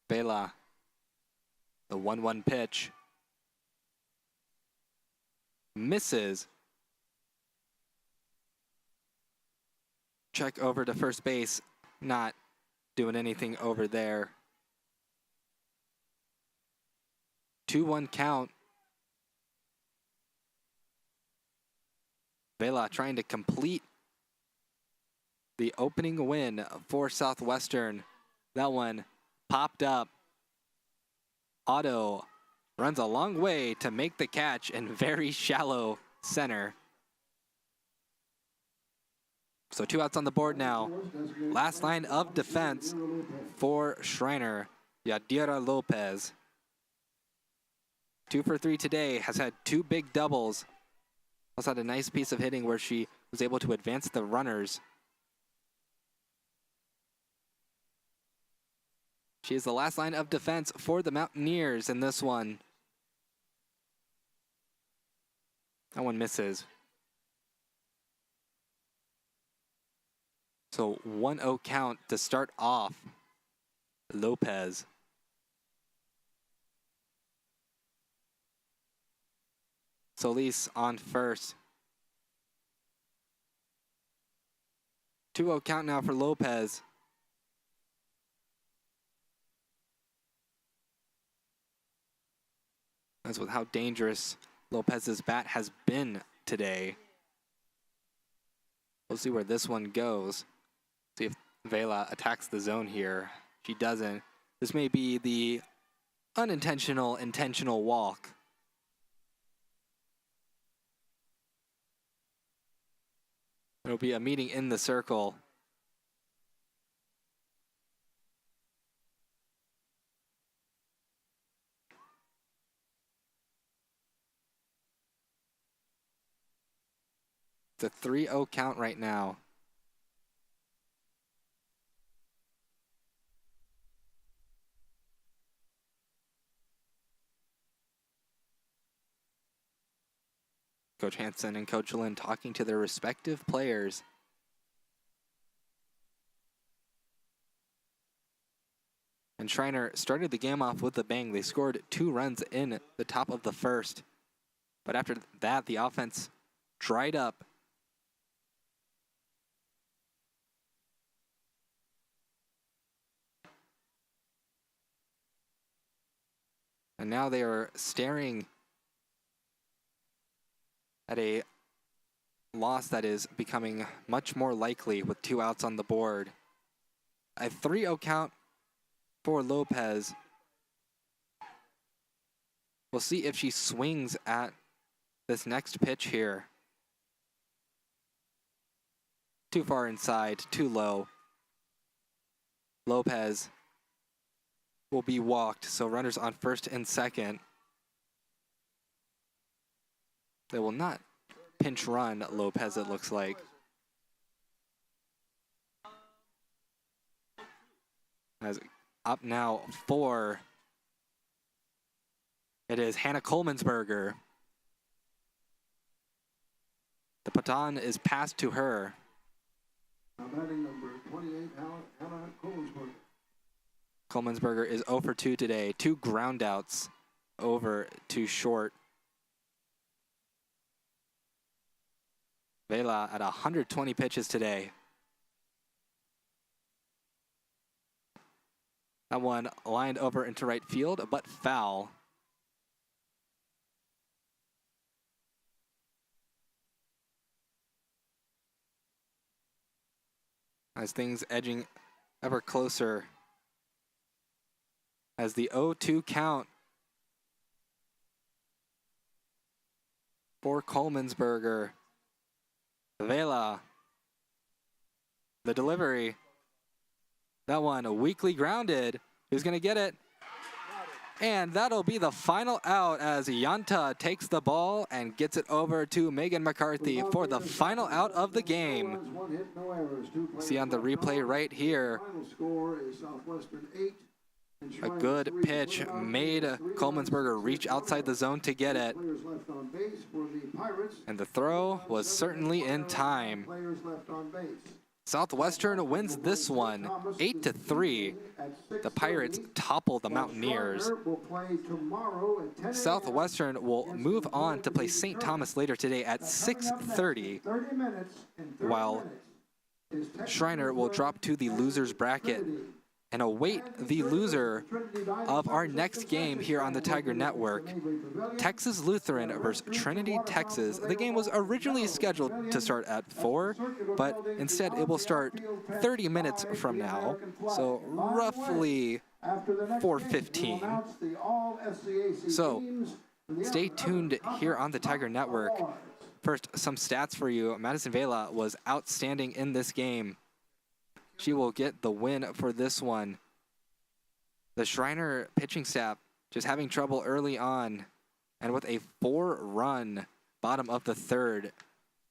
Vela, the 1-1 pitch. Misses. Check over to first base. Not doing anything over there. 2-1 count. Vela trying to complete the opening win for Southwestern. That one popped up. Otto runs a long way to make the catch in very shallow center. So 2 outs on the board now. Last line of defense for Schreiner, Yadira Lopez. 2 for 3 today, has had 2 big doubles. Also had a nice piece of hitting where she was able to advance the runners. She is the last line of defense for the Mountaineers in this one. That one misses. So 1-0 count to start off Lopez. Solis on first. 2-0 count now for Lopez. That's with how dangerous Lopez's bat has been today. We'll see where this one goes. See if Vela attacks the zone here. She doesn't. This may be the unintentional, intentional walk. There'll be a meeting in the circle. It's a 3-0 count right now. Coach Hansen and Coach Lynn talking to their respective players. And Schreiner started the game off with a bang. They scored 2 runs in the top of the first. But after that, the offense dried up. And now they are staring at a loss that is becoming much more likely with 2 outs on the board. A 3-0 count for Lopez. We'll see if she swings at this next pitch here. Too far inside, too low. Lopez will be walked, so runners on first and second. They will not pinch run Lopez, it looks like. As up now for, it is Hannah Coleman'sberger. The baton is passed to her. Now batting number 28, Hannah Coleman'sberger. Coleman'sberger is 0 for 2 today. 2 groundouts over to short. Vela at 120 pitches today. That one lined over into right field, but foul. as things edging ever closer as the 0-2 count for Coleman'sberger. Vela, the delivery. That one weakly grounded. Who's going to get it? And that'll be the final out as Yanta takes the ball and gets it over to Megan McCarthy for the final out of the game. See on the replay right here, a good pitch made Coleman'sberger reach outside the zone to get it. And the throw was certainly in time. Southwestern wins this one 8-3. The Pirates topple the Mountaineers. Southwestern will move on to play St. Thomas later today at 6:30, while Schreiner will drop to the loser's bracket and await the loser of our next game here on the Tiger Network. Texas Lutheran versus Trinity, Texas. The game was originally scheduled to start at 4, but instead it will start 30 minutes from now, so roughly 4:15. So stay tuned here on the Tiger Network. First, some stats for you. Madison Vela was outstanding in this game. She will get the win for this one. The Schreiner pitching staff just having trouble early on, and with a 4-run bottom of the third,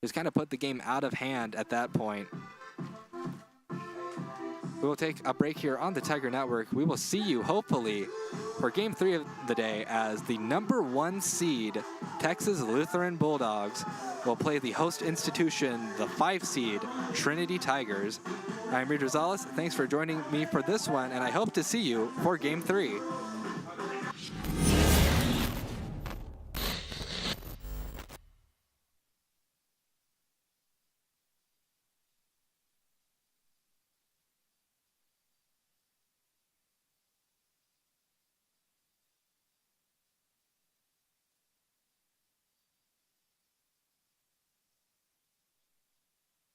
just kind of put the game out of hand at that point. We will take a break here on the Tiger Network. We will see you, hopefully, for Game 3 of the day as the #1 seed Texas Lutheran Bulldogs will play the host institution, the 5 seed Trinity Tigers. I'm Reed Rosales. Thanks for joining me for this one, and I hope to see you for Game 3.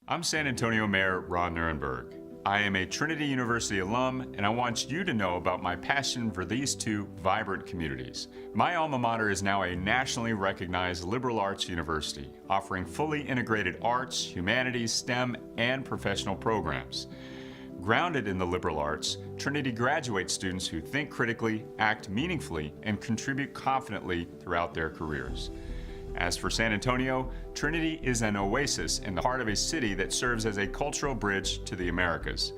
I'm San Antonio Mayor Ron Nirenberg. I am a Trinity University alum, and I want you to know about my passion for these two vibrant communities. My alma mater is now a nationally recognized liberal arts university, offering fully integrated arts, humanities, STEM, and professional programs. Grounded in the liberal arts, Trinity graduates students who think critically, act meaningfully, and contribute confidently throughout their careers. As for San Antonio, Trinity is an oasis in the heart of a city that serves as a cultural bridge to the Americas.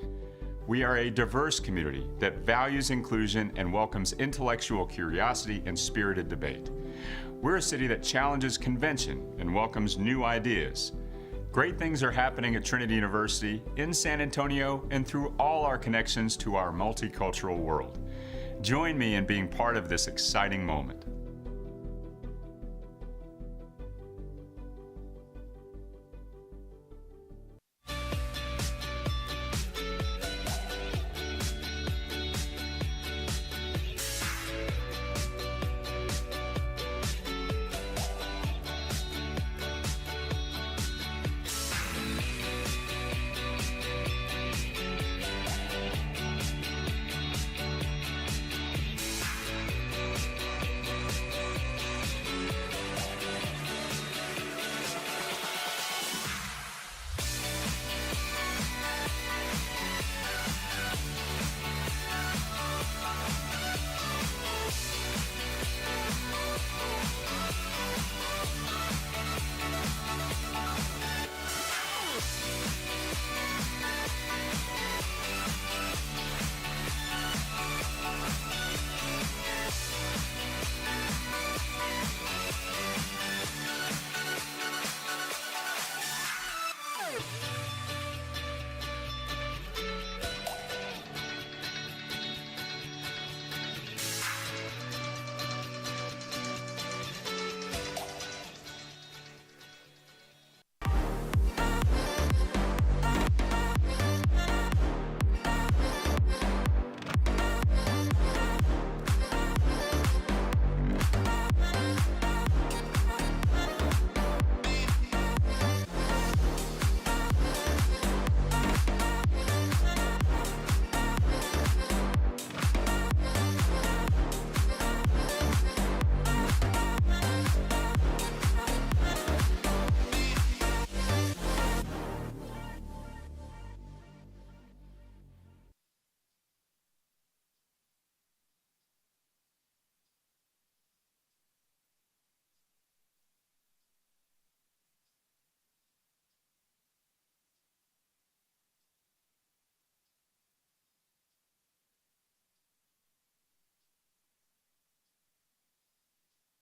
We are a diverse community that values inclusion and welcomes intellectual curiosity and spirited debate. We're a city that challenges convention and welcomes new ideas. Great things are happening at Trinity University, in San Antonio, and through all our connections to our multicultural world. Join me in being part of this exciting moment.